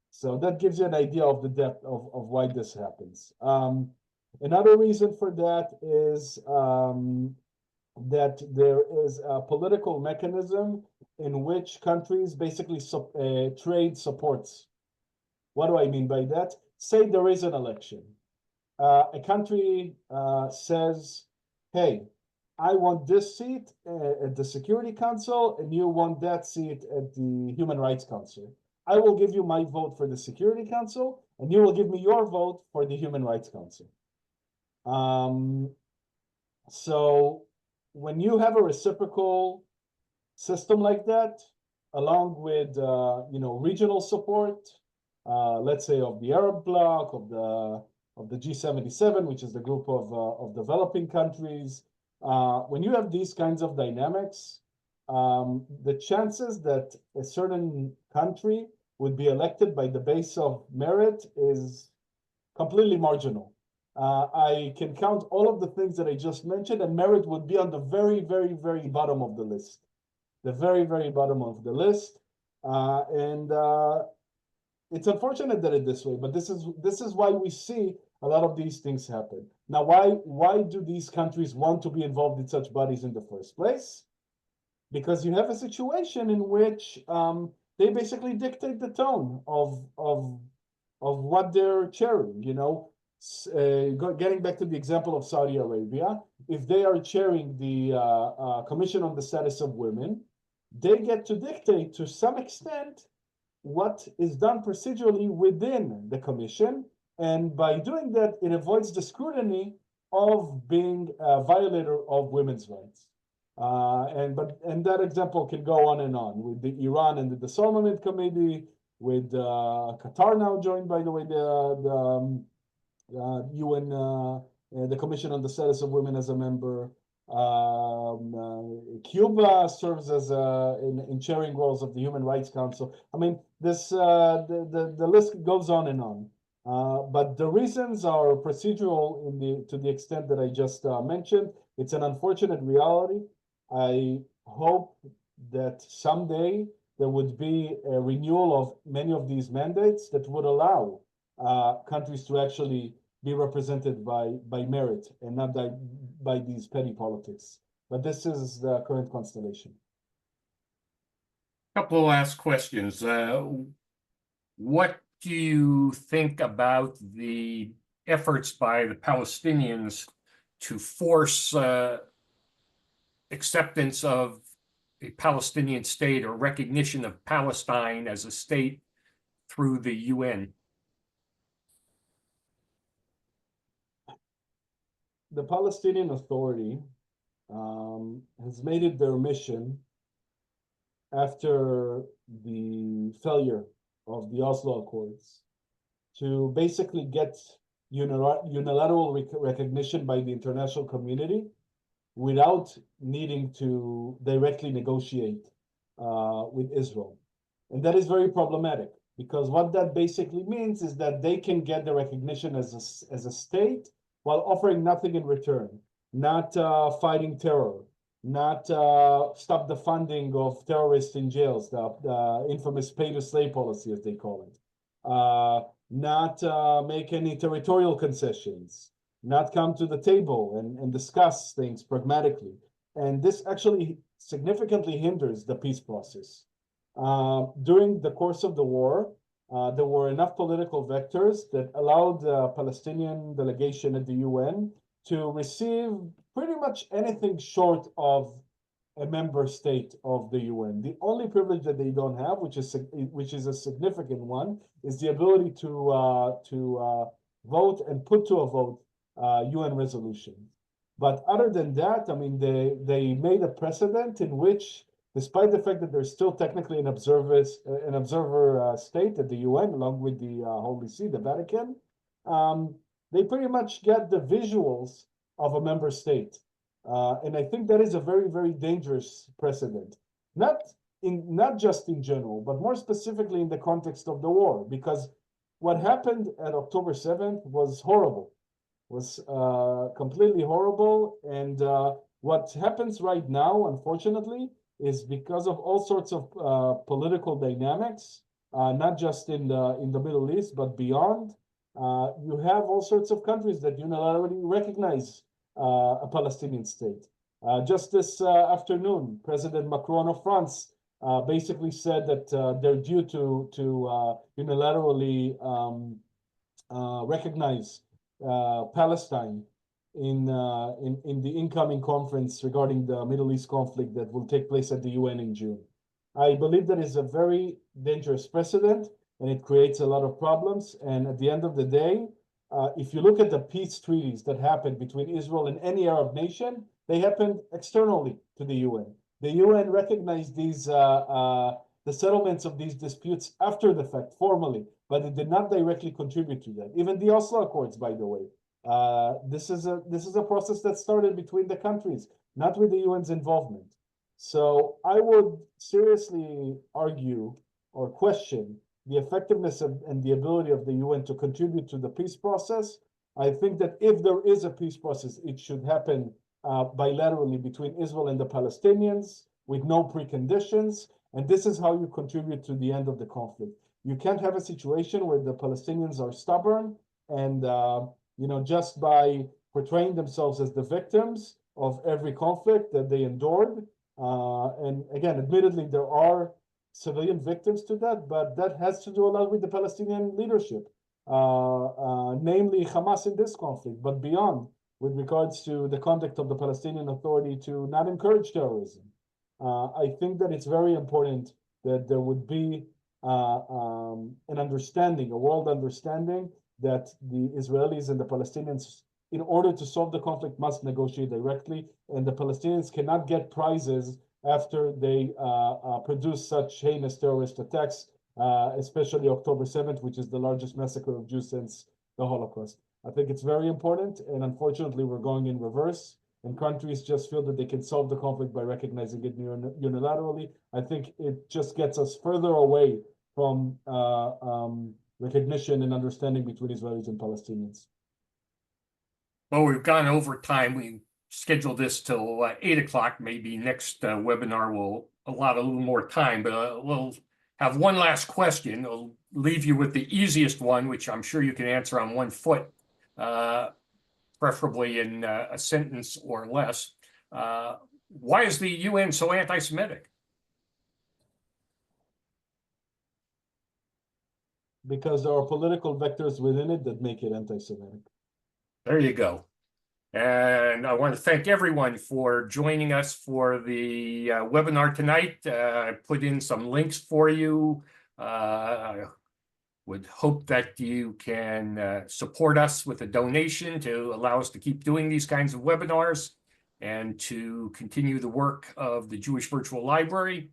So that gives you an idea of the depth of why this happens. Another reason for that is that there is a political mechanism in which countries basically trade supports. What do I mean by that? Say there is an election. A country says, hey, I want this seat at the Security Council, and you want that seat at the Human Rights Council. I will give you my vote for the Security Council, and you will give me your vote for the Human Rights Council. So when you have a reciprocal system like that, along with regional support, let's say of the Arab bloc, of the G77, which is the group of developing countries, when you have these kinds of dynamics, the chances that a certain country would be elected by the base of merit is completely marginal. I can count all of the things that I just mentioned, and merit would be on the very, very, very bottom of the list. The very, very bottom of the list. And it's unfortunate that it's this way, but this is why we see a lot of these things happen. Now, why do these countries want to be involved in such bodies in the first place? Because you have a situation in which they basically dictate the tone of what they're chairing. Getting back to the example of Saudi Arabia, if they are chairing the Commission on the Status of Women, they get to dictate to some extent what is done procedurally within the commission. And by doing that, it avoids the scrutiny of being a violator of women's rights. And that example can go on and on with the Iran and the Disarmament Committee, with Qatar now joined, by the way, the UN, the Commission on the Status of Women as a member. Cuba serves as in chairing roles of the Human Rights Council. I mean, this the list goes on and on. But the reasons are procedural to the extent that I just mentioned. It's an unfortunate reality. I hope that someday there would be a renewal of many of these mandates that would allow countries to actually be represented by merit and not by these petty politics. But this is the current constellation. Couple of last questions. What do you think about the efforts by the Palestinians to force acceptance of a Palestinian state or recognition of Palestine as a state through the UN? The Palestinian Authority has made it their mission after the failure of the Oslo Accords to basically get unilateral recognition by the international community without needing to directly negotiate with Israel. And that is very problematic because what that basically means is that they can get the recognition as a state while offering nothing in return, not fighting terror, not stop the funding of terrorists in jails, the infamous pay to slay policy, as they call it, not make any territorial concessions, not come to the table and discuss things pragmatically. And this actually significantly hinders the peace process. During the course of the war, there were enough political vectors that allowed the Palestinian delegation at the UN to receive pretty much anything short of a member state of the UN. The only privilege that they don't have, which is a significant one, is the ability to vote and put to a vote UN resolutions. But other than that, I mean, they made a precedent in which, despite the fact that they're still technically an observer state at the UN, along with the Holy See, the Vatican, they pretty much get the visuals of a member state. And I think that is a very, very dangerous precedent. Not just in general, but more specifically in the context of the war, because what happened at October 7th was horrible, was completely horrible. And what happens right now, unfortunately, is because of all sorts of political dynamics, not just in the Middle East, but beyond. You have all sorts of countries that unilaterally recognize a Palestinian state. Just this afternoon, President Macron of France basically said that they're due to unilaterally recognize Palestine in the incoming conference regarding the Middle East conflict that will take place at the UN in June. I believe that is a very dangerous precedent, and it creates a lot of problems. And at the end of the day, if you look at the peace treaties that happened between Israel and any Arab nation, they happened externally to the UN. The UN recognized the settlements of these disputes after the fact, formally, but it did not directly contribute to that. Even the Oslo Accords, by the way, this is a process that started between the countries, not with the UN's involvement. So I would seriously argue or question the effectiveness and the ability of the UN to contribute to the peace process. I think that if there is a peace process, it should happen bilaterally between Israel and the Palestinians with no preconditions. And this is how you contribute to the end of the conflict. You can't have a situation where the Palestinians are stubborn and just by portraying themselves as the victims of every conflict that they endured. And again, admittedly, there are civilian victims to that, but that has to do a lot with the Palestinian leadership, namely Hamas in this conflict, but beyond, with regards to the conduct of the Palestinian Authority to not encourage terrorism. I think that it's very important that there would be an understanding, a world understanding, that the Israelis and the Palestinians, in order to solve the conflict, must negotiate directly, and the Palestinians cannot get prizes after they produce such heinous terrorist attacks, especially October 7th, which is the largest massacre of Jews since the Holocaust. I think it's very important, and unfortunately, we're going in reverse, and countries just feel that they can solve the conflict by recognizing it unilaterally. I think it just gets us further away from recognition and understanding between Israelis and Palestinians. Well, we've gone over time. We scheduled this till 8 o'clock. Maybe next webinar will allot a little more time, but we'll have one last question. I'll leave you with the easiest one, which I'm sure you can answer on one foot, preferably in a sentence or less. Why is the UN so anti-Semitic? Because there are political vectors within it that make it anti-Semitic. There you go. And I want to thank everyone for joining us for the webinar tonight. I put in some links for you. I would hope that you can support us with a donation to allow us to keep doing these kinds of webinars and to continue the work of the Jewish Virtual Library.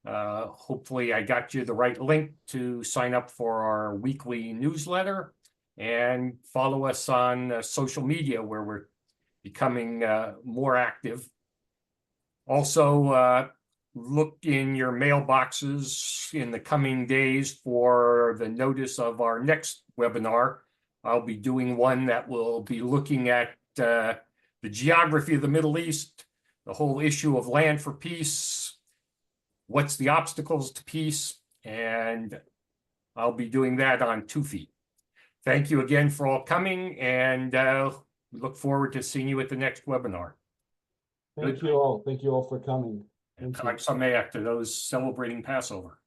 Hopefully I got you the right link to sign up for our weekly newsletter and follow us on social media where we're becoming more active. Also, look in your mailboxes in the coming days for the notice of our next webinar. I'll be doing one that will be looking at the geography of the Middle East, the whole issue of land for peace, what's the obstacles to peace, and I'll be doing that on 2 feet. Thank you again for all coming, and we look forward to seeing you at the next webinar. Thank you all. Thank you all for coming. And Thank you. Chag Sameach to those celebrating Passover.